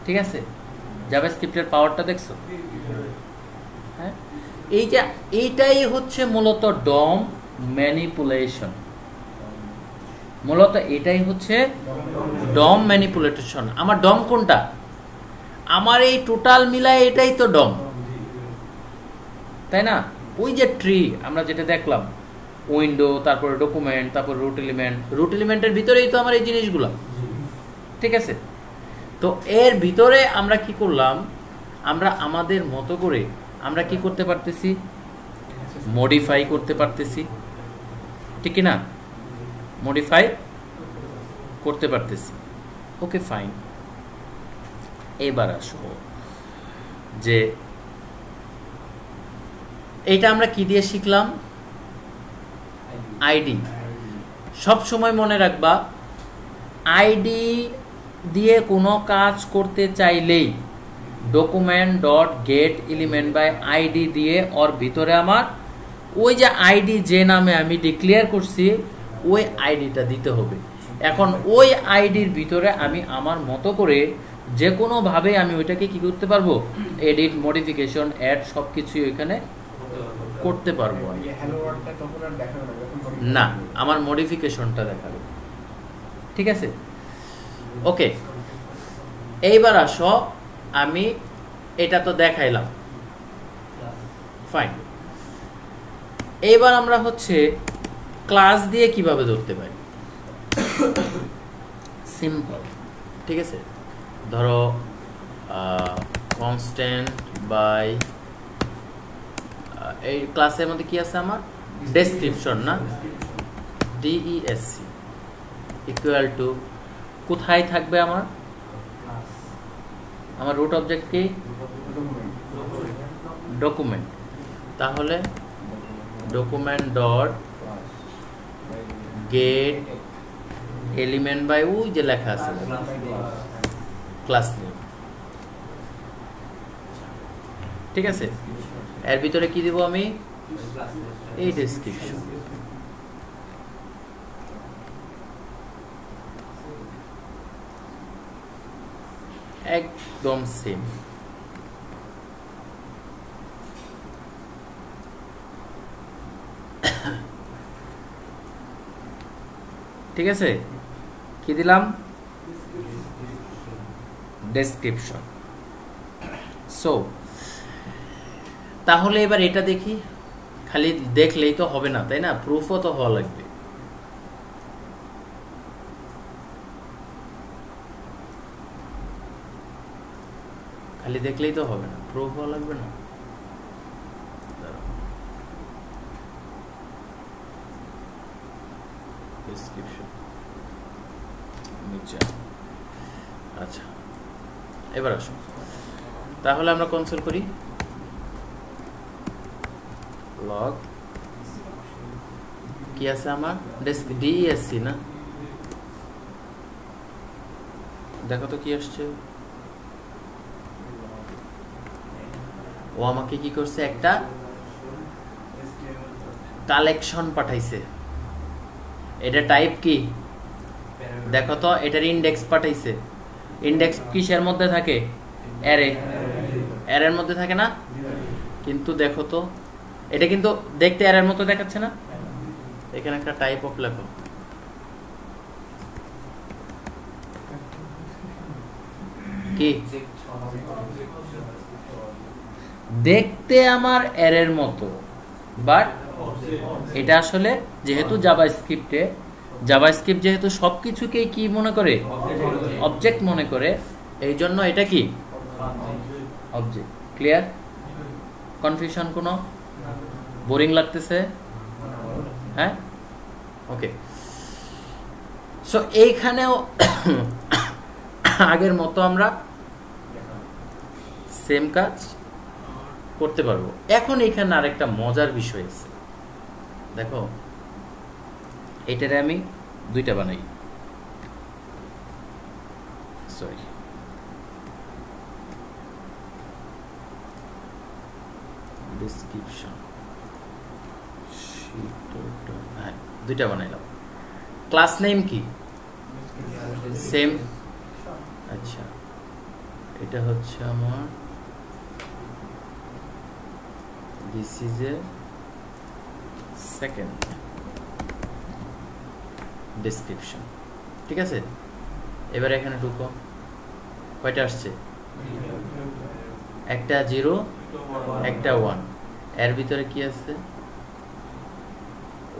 ঠিক আছে? জাভাস্ক্রিপ্টের পাওয়ারটা দেখছো? হ্যাঁ, এই যে এইটাই হচ্ছে মূলত ডম ম্যানিপুলেশন। মূলত এটাই হচ্ছে ডম ম্যানিপুলেশন। আমার ডম কোনটা? আমার এই টোটাল মিলায় এটাই তো ডম, তাই না? ওই যে ট্রি আমরা যেটা দেখলাম, উইন্ডো, তারপরে ডকুমেন্ট, তারপর রুট এলিমেন্ট, রুট এলিমেন্টের ভিতরেই তো আমার এই জিনিসগুলো। ঠিক আছে? তো এর ভিতরে আমরা কি করলাম? আমরা আমাদের মতো করে আমরা কি করতে পারতেছি? মডিফাই করতে পারতেছি, ঠিক না? মডিফাই করতে পারতেছি। ওকে, ফাইন। এবার আসো যে এটা আমরা কি দিয়ে শিখলাম? আইডি। সব সময় মনে রাখবা, আইডি দিয়ে কোনো কাজ করতে চাইলেই document dot get element by ID দিয়ে ওর ভিতরে আমার ওই যে আইডি যে নামে আমি ডিক্লেয়ার করছি ওই আইডিটা দিতে হবে। এখন ওই আইডির ভিতরে আমি আমার মতো করে যে কোনোভাবে আমি ওইটাকে কি করতে পারবো? এডিট, মডিফিকেশন, অ্যাড সব কিছুই ওইখানে করতে পারবো। না, আমার মডিফিকেশনটা দেখাবে। ঠিক আছে? ওকে, এইবার আসো, আমি এটা তো দেখাইলাম, ফাইন। এইবার আমরা হচ্ছে ক্লাস দিয়ে কিভাবে ধরতে পারি? সিম্পল, ঠিক আছে? ধরো কনস্ট্যান্ট বাই এই ক্লাসের মধ্যে কি আছে আমার? ডেসক্রিপশন, না? ডিইএসসি ইকুয়াল টু কোথায় থাকবে আমার? আমার রুট অবজেক্ট কি? ডকুমেন্ট। তাহলে document dot get element by ওই যে লেখা আছে ক্লাস নেম। ঠিক আছে? এর ভিতরে কি দিব আমি? এই ডেসক্রিপশন। একদম সেম। ঠিক আছে, কি দিলাম? ডেসক্রিপশন। সো তাহলে এবার এটা দেখি, খালি দেখলেই তো হবে না, তাই না? প্রুফও তো হওয়া লাগবে। খালি দেখলেই তো হবে না, প্রুফ হওয়া লাগবে না? ডেসক্রিপশন নিচে। আচ্ছা, এবার আসুন তাহলে আমরা কনসোল করি। লগ কি আছে আমার? ডিএসসি না, দেখো তো কি আসছে। ও আমাকে কি করছে? একটা কালেকশন পাঠাইছে। এটা টাইপ কি দেখো তো, এটার ইন্ডেক্স পাঠাইছে। ইন্ডেক্স কিসের মধ্যে থাকে? অ্যারে। অ্যারের মধ্যে থাকে না? কিন্তু দেখো তো, এটা কিন্তু দেখতে অ্যারের মতো দেখাচ্ছে না? এখানে একটা টাইপ অফ লেখো। কি দেখতে আমার অ্যারের মতো, বাট এটা আসলে যেহেতু জাভাস্ক্রিপ্ট যেহেতু সবকিছুকে কি মনে করে? অবজেক্ট মনে করে, এই জন্য এটা কি অবজেক্ট। ক্লিয়ার? কনফিউশন কোনো? বোরিং লাগতেছে? হ্যাঁ, ওকে। সো এইখানেও আগের মতো আমরা সেম কাজ করতে পারবো। এখন এখানে আরেকটা মজার বিষয় আছে, দেখো এটারে আমি দুইটা বানাই, সরি ডেসক্রিপশন, হ্যাঁ দুইটা বানাইলাম। ক্লাস নেম কি? সেম। আচ্ছা, এটা হচ্ছে আমার this is a second description, ঠিক আছে? এবার এখানে ঢুকো, কয়টা আসছে? একটা 0 একটা 1। এর ভিতরে কি আছে?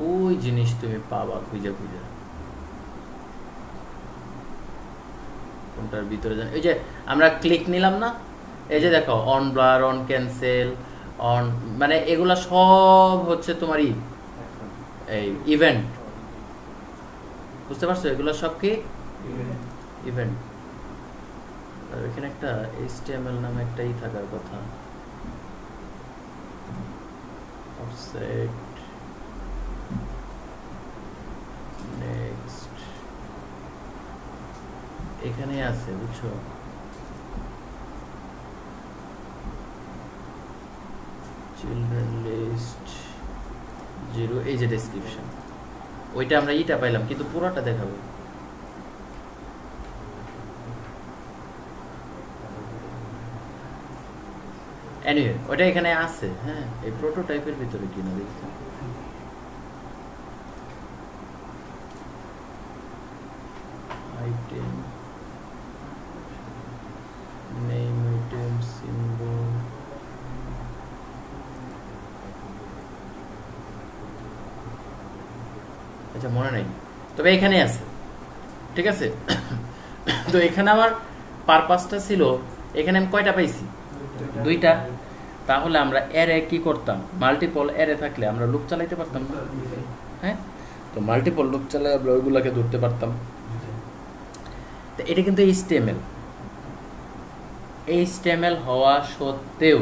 ওই জিনিস তুমি পাবা খুঁজে কোনটার ভিতরে জানি। ওই যে আমরা ক্লিক নিলাম না, এই যে দেখো on blur, on cancel, on, মানে এগুলা সব হচ্ছে তোমারই এই ইভেন্ট, বুঝতে পারছো? এগুলো সব কি ইভেন্ট। আর এখানে একটা HTML নামে একটাই থাকার কথা, অফসেট নেক্সট, এখানে আছে, বুঝছো? চিলড্রেন লিস্ট 0, এই যে ডেসক্রিপশন, ওইটা আমরা ইটা পাইলাম, কিন্তু পুরোটা দেখাবো। এনিওয়ে ওইটা এখানে আছে। হ্যাঁ, এই প্রোটোটাইপের ভিতরে কিনা দেখছি। আইটেম নেম, আইটেম সিম্বল, আচ্ছা মনে নাই, তবে এখানে আছে, ঠিক আছে? তো এখানে আমার পারপাসটা ছিল, এখানে আমি কয়টা পাইছি? দুইটা। তাহলে আমরা অ্যারে কি করতাম? মাল্টিপল অ্যারে থাকলে আমরা লুপ চালাইতে পারতাম না? হ্যাঁ, তো মাল্টিপল লুপ চালাই আমরা ওইগুলোকে ধরতে পারতাম। তো এটা কিন্তু HTML হওয়া সত্ত্বেও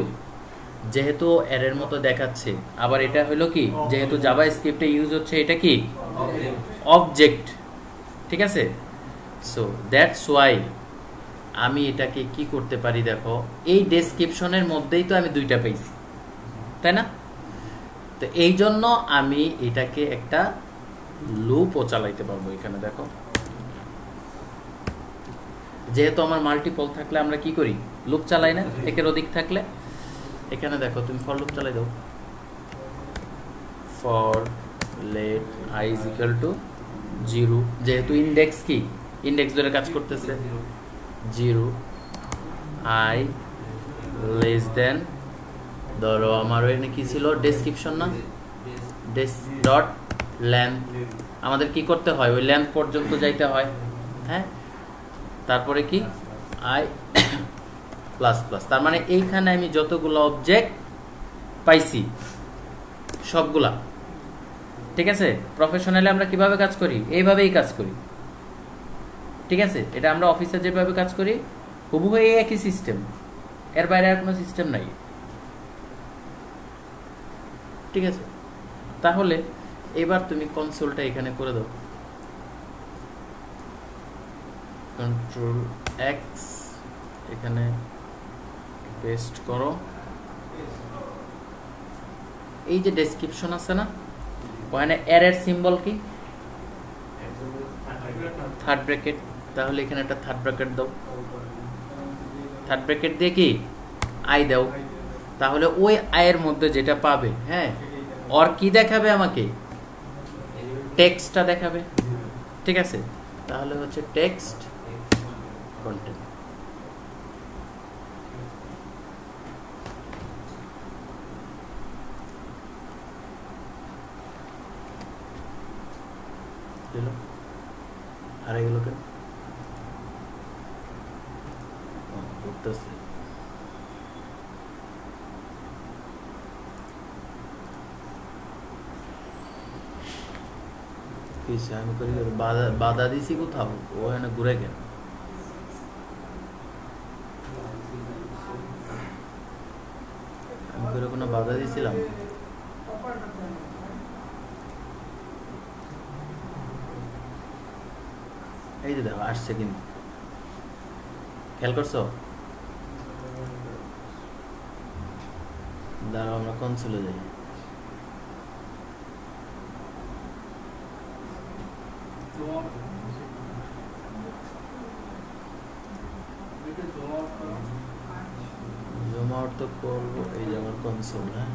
যেহেতু অ্যারের মতো দেখাচ্ছে, আবার এটা হলো কি, যেহেতু জাভাস্ক্রিপ্টে ইউজ হচ্ছে, এটা কি অবজেক্ট, ঠিক আছে? সো দ্যাটস ওয়াই আমি এটাকে কি করতে পারি, দেখো এই ডেসক্রিপশনের মধ্যেই তো আমি দুইটা পেয়েছি, তাই না? তো এই জন্য আমি এটাকে একটা লুপও চালাইতে পারবো। এখানে দেখো, যেহেতু আমার মাল্টিপল থাকলে আমরা কি করি? লুপ চালাই না, একের অধিক থাকলে। এখানে দেখো তুমি ফর লুপ চালাই দাও, for let i is equal to 0 যেহেতু ইন্ডেক্স কি ইন্ডেক্স ধরে কাজ করতেছে 0 I less than ধরো আমার এখানে কি ছিল ডেসক্রিপশন না ডেস ডট লেন্থ আমাদের কি করতে হয় ওই লেন্থ পর্যন্ত যাইতে হয় হ্যাঁ তারপরে কি I প্লাস প্লাস তার মানে এইখানে আমি যতগুলো অবজেক্ট পাইছি সবগুলা ঠিক আছে প্রফেশনালি আমরা কিভাবে কাজ করি এইভাবেই কাজ করি ঠিক আছে এটা আমরা অফিসে যেভাবে কাজ করি হুবহু এই একই সিস্টেম এর বাইরে আর কোনো সিস্টেম নাই ঠিক আছে তাহলে এবার তুমি কনসোলটা এখানে করে দাও কন্ট্রোল এক্স এখানে পেস্ট করো এই যে ডেসক্রিপশন আছে না ওখানে এরর সিম্বল কি থার্ড ব্র্যাকেট তাহলে এখানে একটা থার্ড ব্র্যাকেট দাও থার্ড ব্র্যাকেট দিয়ে কি আই দাও তাহলে ওই আয়ের মধ্যে যেটা পাবে হ্যাঁ আর কি দেখাবে আমাকে টেক্সটটা দেখাবে ঠিক আছে তাহলে হচ্ছে টেক্সট কন্টেন্ট হারিয়ে গেল কেন ঘুরতেছে আমি করি বাধা দিছি কোথাও ও এখানে ঘুরে গেল আমি করে কোনো বাধা দিছিলাম এই যে দেখো আসছে কিন্তু খেয়াল করছো দাঁড়াও আমরা কনসোলে যাই জুম আউট তো করবো এই যে আমার কনসোল হ্যাঁ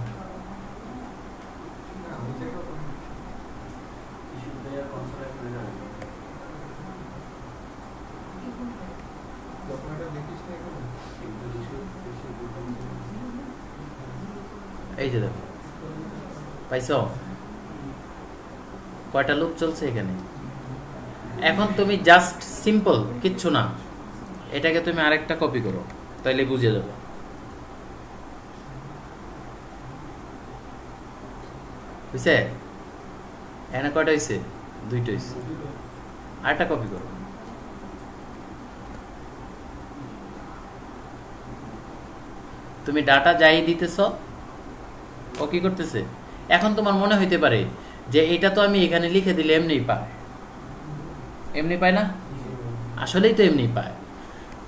এই যে দেখো পাইছো কয়টা লুপ চলছে এখানে এখন তুমি জাস্ট সিম্পল কিচ্ছু না এটাকে তুমি আরেকটা কপি করো তাইলে বুঝে যাবে বুঝছে এখানে কয়টা হয়েছে দুইটা হয়েছে আরেকটা কপি করো তুমি ডাটা যাই দিতেছ ও কি করতেছে এখন তোমার মনে হইতে পারে যে এটা তো আমি এখানে লিখে দিলে এমনি পায় না আসলেই তো এমনি পায়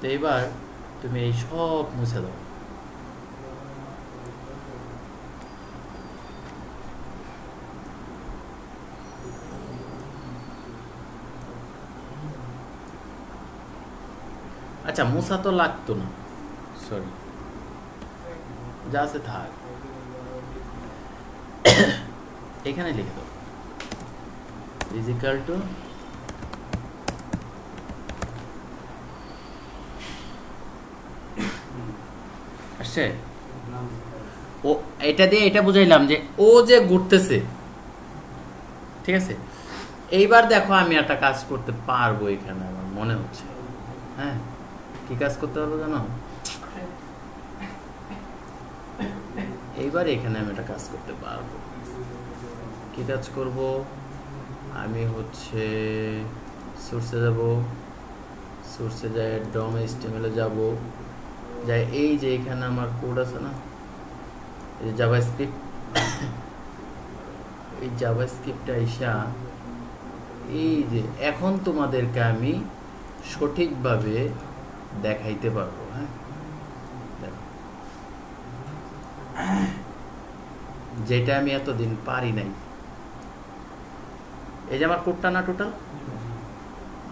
তো এবার তুমি এই সব মুছে দাও আচ্ছা মুছা তো লাগতো না সরি যা আছে থাক এখানে লিখে দাও is equal to আসছে ও এটা দিয়ে এটা বুঝাইলাম যে ও যে ঘুরতেছে ঠিক আছে এইবার দেখো আমি একটা কাজ করতে পারবো এখানে আমার মনে হচ্ছে হ্যাঁ কি কাজ করতে পারবো জানো এইবার এখানে আমি একটা কাজ করতে পারবো কি কাজ করব আমি হচ্ছে সোর্সে যাব সোর্সে যাই ডম এইচটিএমএল যাব যাই এই যে এখানে আমার কোড আছে না এই জাভাস্ক্রিপ্ট এই জাভাস্ক্রিপ্টটা আইসা এই যে এখন তোমাদেরকে আমি সঠিকভাবে দেখাইতে পারবো হ্যাঁ যেটা আমি এতদিন পারি নাই এই যে আমার কোডটা না টোটাল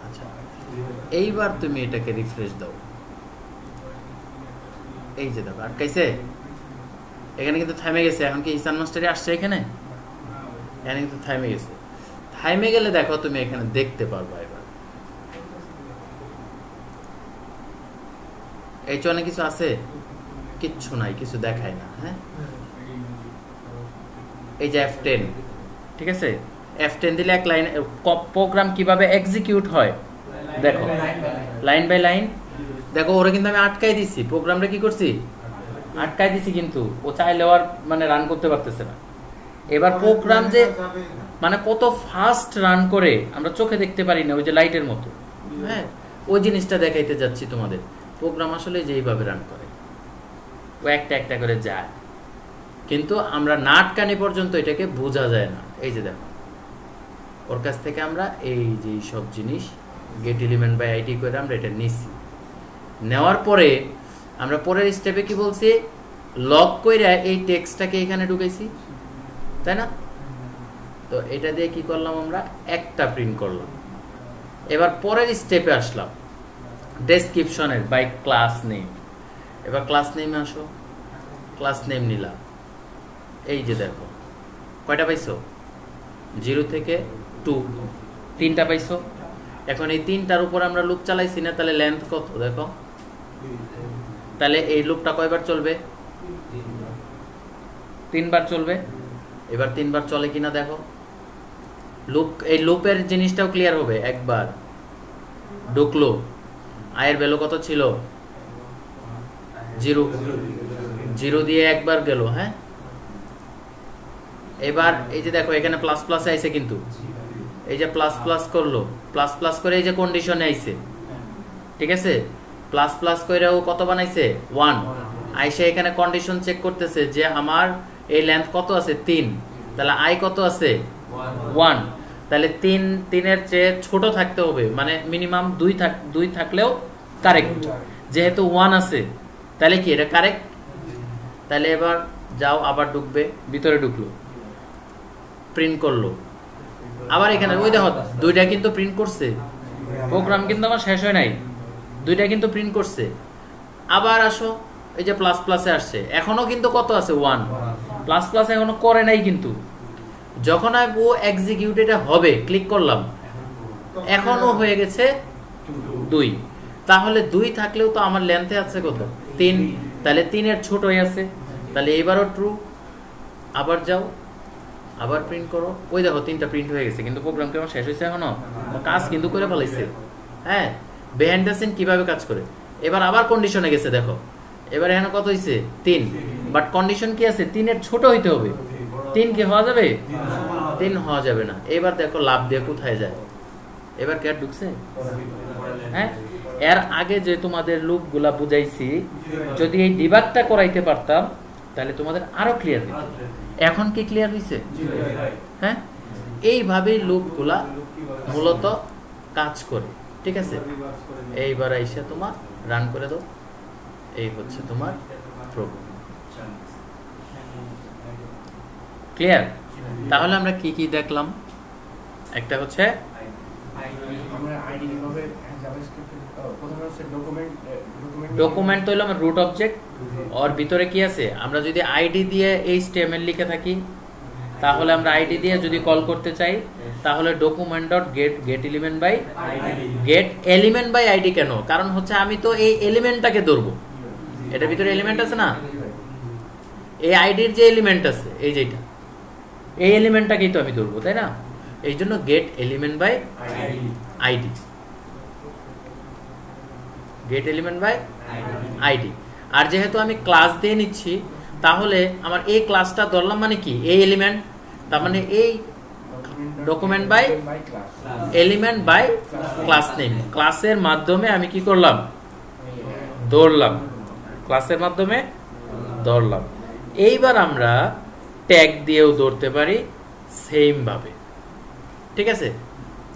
আচ্ছা এইবার তুমি এটাকে রিফ্রেশ দাও এই যে দেখো আটকাইছে এখানে কিন্তু থামে গেছে এখন কি ইসান মাস্টারি আসছে এখানে কিন্তু থামে গেছে থাইমে গেলে দেখো তুমি এখানে দেখতে পারবা। এবার এই অনেক কিছু আছে, কিচ্ছু নাই, কিছু দেখায় না। হ্যাঁ, এই যে F10, ঠিক আছে, F10 দিলে এক লাইন প্রোগ্রাম কিভাবে এক্সিকিউট হয় দেখো, লাইন বাই লাইন। দেখো ওরা কিন্তু আমি আটকাই দিছি, প্রোগ্রামটা কি করছি, আটকাই দিছি, কিন্তু ও চাইলেও আর মানে রান করতে পারতেছে না। এবার প্রোগ্রাম যে মানে কত ফাস্ট রান করে আমরা চোখে দেখতে পারি না, ওই যে লাইটের মতো। হ্যাঁ, ওই জিনিসটা দেখাইতে যাচ্ছি তোমাদের। প্রোগ্রাম আসলে যেইভাবে রান করে, ও একটা একটা করে যায়, কিন্তু আমরা না আটকানি পর্যন্ত এটাকে বোঝা যায় না। এই যে দেখো, ওর কাছ থেকে আমরা এই যে সব জিনিস গেট এলিমেন্ট বাই আইডি করে আমরা এটা নিচ্ছি। নেওয়ার পরে আমরা পরের স্টেপে কি বলছি, লক কইরা এই টেক্সটটাকে এখানে ঢুকাইছি, তাই না? তো এটা দিয়ে কি করলাম, আমরা একটা প্রিন্ট করলাম। এবার পরের স্টেপে আসলাম, ডেসক্রিপশনের বাই ক্লাস নেম। এবার ক্লাস নেমে আসো, ক্লাস নেম নিলাম। এই যে দেখো কয়টা পাইছো, 0 থেকে 2, 3টা পাইছো। এখন এই 3টার উপর আমরা লুপ চালাইছি না, তাহলে লেন্থ কত দেখো। তাহলে এই লুপটা কয়বার চলবে, 3 বার চলবে। এবার 3 বার চলে কিনা দেখো, লুপ, এই লুপের জিনিসটাও ক্লিয়ার হবে। একবার ঢুকলো, আয়ের ভ্যালু কত ছিল, 0, 0 দিয়ে একবার গেল। হ্যাঁ, এবার এই যে দেখো এখানে প্লাস প্লাস আইছে, কিন্তু এই যে প্লাস প্লাস করলো, প্লাস প্লাস করে এই যে কন্ডিশনে আইছে, ঠিক আছে, প্লাস প্লাস করে ও কত বানাইছে, 1। আইসে এখানে কন্ডিশন চেক করতেছে যে আমার এই লেন্থ কত আছে, 3, তাহলে আই কত আছে, 1। তাহলে 3 চেয়ে ছোট থাকতে হবে, মানে মিনিমাম 2 থাকলেও কারেক্ট। যেহেতু 1 আছে তাহলে কি এটা কারেক্ট। তাহলে এবার যাও, আবার ঢুকবে, ভিতরে ঢুকলো, প্রিন্ট করলো। আবার এখানে ওই দেখো 2টা কিন্তু প্রিন্ট করছে, প্রোগ্রাম কিন্তু আমার শেষ হয় নাই, 2টা কিন্তু প্রিন্ট করছে। আবার আসো, এই যে প্লাস প্লাসে আসছে, এখনো কিন্তু কত আছে, 1। প্লাস প্লাস এখনো করে নাই, কিন্তু যখন ও এক্সিকিউট এটা হবে, ক্লিক করলাম, এখনো হয়ে গেছে 2। তাহলে 2 থাকলেও তো আমার লেন্থে আছে কত, 3। তাহলে 3-এর ছোট হয়ে আছে, তাহলে এবারও ট্রু। আবার যাও, আবার প্রিন্ট করো, ওই দেখো 3টা প্রিন্ট হয়ে গেছে, কিন্তু প্রোগ্রাম কি আমার শেষ হয়েছে এখনো, কাজ কিন্তু করে ফেলাইছে। হ্যাঁ, বিহাইন্ড দ্য সিন কিভাবে কাজ করে। এবার আবার কন্ডিশনে গেছে, দেখো এবার এখানে কত হয়েছে, 3, বাট কন্ডিশন কি আছে, 3-এর ছোট হইতে হবে। 3 কি হওয়া যাবে, 3 হওয়া যাবে না। এবার দেখো লাভ দিয়ে কোথায় যায়, এবার কে ঢুকছে। হ্যাঁ, এর আগে যে তোমাদের লুপগুলা বুঝাইছি, যদি এই ডিবাগটা করাইতে পারতাম তাহলে তোমাদের আরো ক্লিয়ার হতো। এখন কি ক্লিয়ার হয়েছে? হ্যাঁ, এইভাবেই লুপগুলা মূলত কাজ করে, ঠিক আছে। এইবার এসে তোমার রান করে দাও, এই হচ্ছে তোমার প্রোগ্রাম। ক্লিয়ার? তাহলে আমরা কি কি দেখলাম, একটা হচ্ছে ডকুমেন্ট হইলো আমার রুট অবজেক্ট, ওর ভিতরে কি আছে, আমরা যদি আইডি দিয়ে HTML লিখে থাকি তাহলে আমরা আইডি দিয়ে যদি কল করতে চাই তাহলে document dot get element by ID. কেন? কারণ হচ্ছে আমি তো এই এলিমেন্টটাকে ধরবো, এটার ভিতরে এলিমেন্ট আছে না, এই আইডির যে এলিমেন্ট আছে, এই যেটা, এই এলিমেন্টটাকেই তো আমি ধরবো, তাই না? এই জন্য get element by ID, get element by ID. আর যেহেতু আমি ক্লাস দিয়ে নিচ্ছি তাহলে আমার এই ক্লাসটা ধরলাম মানে কি, এই এলিমেন্ট, তার মানে এই document by element by class name, ক্লাসের মাধ্যমে আমি কি করলাম, ধরলাম, ক্লাসের মাধ্যমে ধরলাম। এইবার আমরা ট্যাগ দিয়েও ধরতে পারি সেম ভাবে, ঠিক আছে।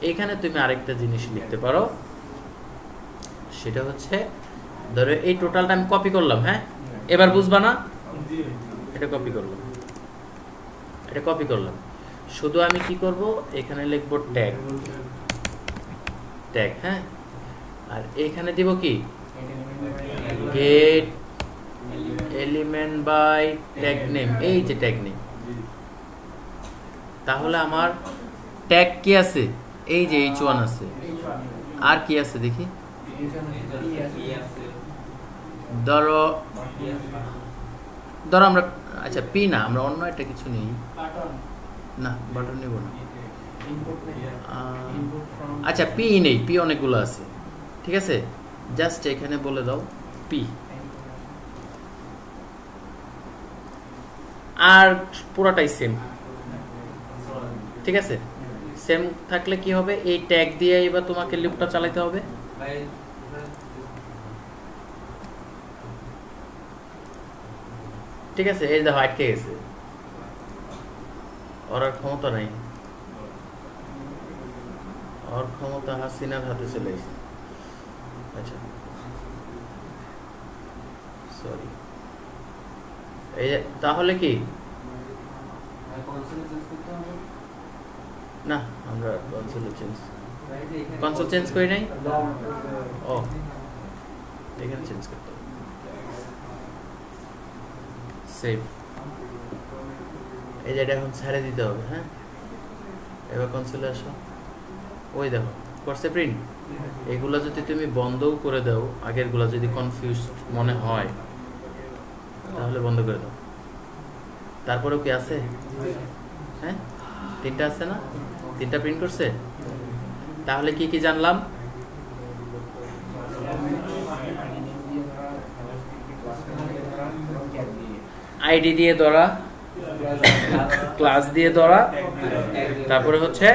এইখানে তুমি আরেকটা জিনিস লিখতে পারো, সেটা হচ্ছে ধরো এই টোটালটা আমি কপি করলাম। হ্যাঁ, এবার বুঝবা না, এটা কপি করলাম, এটা কপি করলাম, শুধু আমি কি করব, এখানে লিখবো ট্যাগ, ট্যাগ। হ্যাঁ, আর এখানে দিব কি, get element by tag name, এই যে ট্যাগ নেম। তাহলে আমার ট্যাগ কি আছে? এই যে H1 আছে, আর কি আছে দেখি। ধরো আমরা, আচ্ছা পি না, আমরা অন্য একটা কিছু নেই না, বাটন নেব না। আচ্ছা পি নেই, পি অনেকগুলো আছে, ঠিক আছে। জাস্ট এখানে বলে দাও পি, আর পুরোটাই সেম, ঠিক আছে। সেম থাকলে কি হবে, এই ট্যাগ দিয়ে এবার তোমাকে লুপটা চালাতে হবে। ঠিক আছে, এই দেখো আটকে গেছে, ওর আর ক্ষমতা নাই, ওর ক্ষমতা হাসিনার হাতে চলে এসেছে। আচ্ছা সরি, এই তাহলে কি না, আমরা কনসোল চেঞ্জ করি নাই। ও এখানে চেঞ্জ করতে হবে, সেভ। এই যে এটা এখন ছেড়ে দিতে হবে। হ্যাঁ, এবার কনসোলে আসো, ওই দেখো করছে প্রিন্ট। এগুলো যদি তুমি বন্ধও করে দাও, আগেরগুলো যদি কনফিউজ মনে হয় তাহলে বন্ধ করে দাও। তারপরেও কি আছে? হ্যাঁ, 3টা আছে না, 3টা প্রিন্ট করছে। তাহলে কি কি জানলাম? আইডি দিয়ে ধরা, ক্লাস দিয়ে ধরা, তারপরে হচ্ছে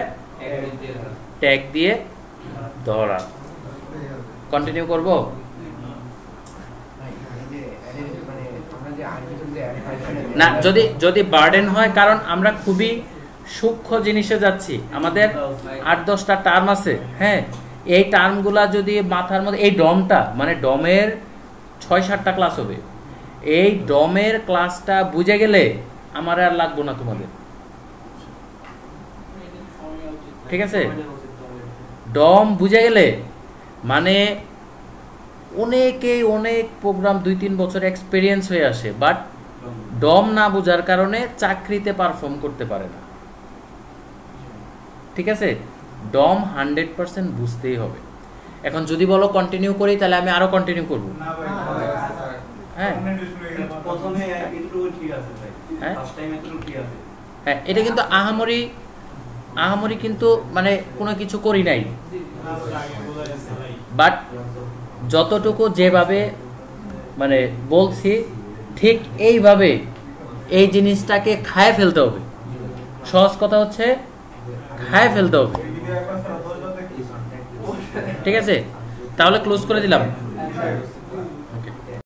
ট্যাগ দিয়ে ধরা। কন্টিনিউ করব। না, যদি বার্ডেন হয়, কারণ আমরা খুবই সূক্ষ্ম জিনিসে যাচ্ছি, আমাদের 8-10টা টার্ম আছে। হ্যাঁ, এই টার্মগুলা যদি মাথার মধ্যে, এই ডমটা মানে ডমের 6-7টা ক্লাস হবে, এই ডমের ক্লাসটা বুঝে গেলে আমার আর লাগবো না তোমাদের, ঠিক আছে। ডম বুঝে গেলে মানে অনেকেই অনেক প্রোগ্রাম 2-3 বছর এক্সপেরিয়েন্স হয়ে আসে, বাট ডম না বোঝার কারণে চাকরিতে পারফর্ম করতে পারে না, ঠিক আছে। ডম 100% বুঝতেই হবে। এখন যদি বলো কন্টিনিউ করি, তাহলে আমি আরো কন্টিনিউ করব। হ্যাঁ হ্যাঁ, এটা কিন্তু আহামরি কিন্তু মানে কোনো কিছু করি নাই, বাট যতটুকু যেভাবে মানে বলছি ঠিক এইভাবে এই জিনিসটাকে খায় ফেলতে হবে। সহজ কথা হচ্ছে খায় ফেলতে হবে, ঠিক আছে। তাহলে ক্লোজ করে দিলাম।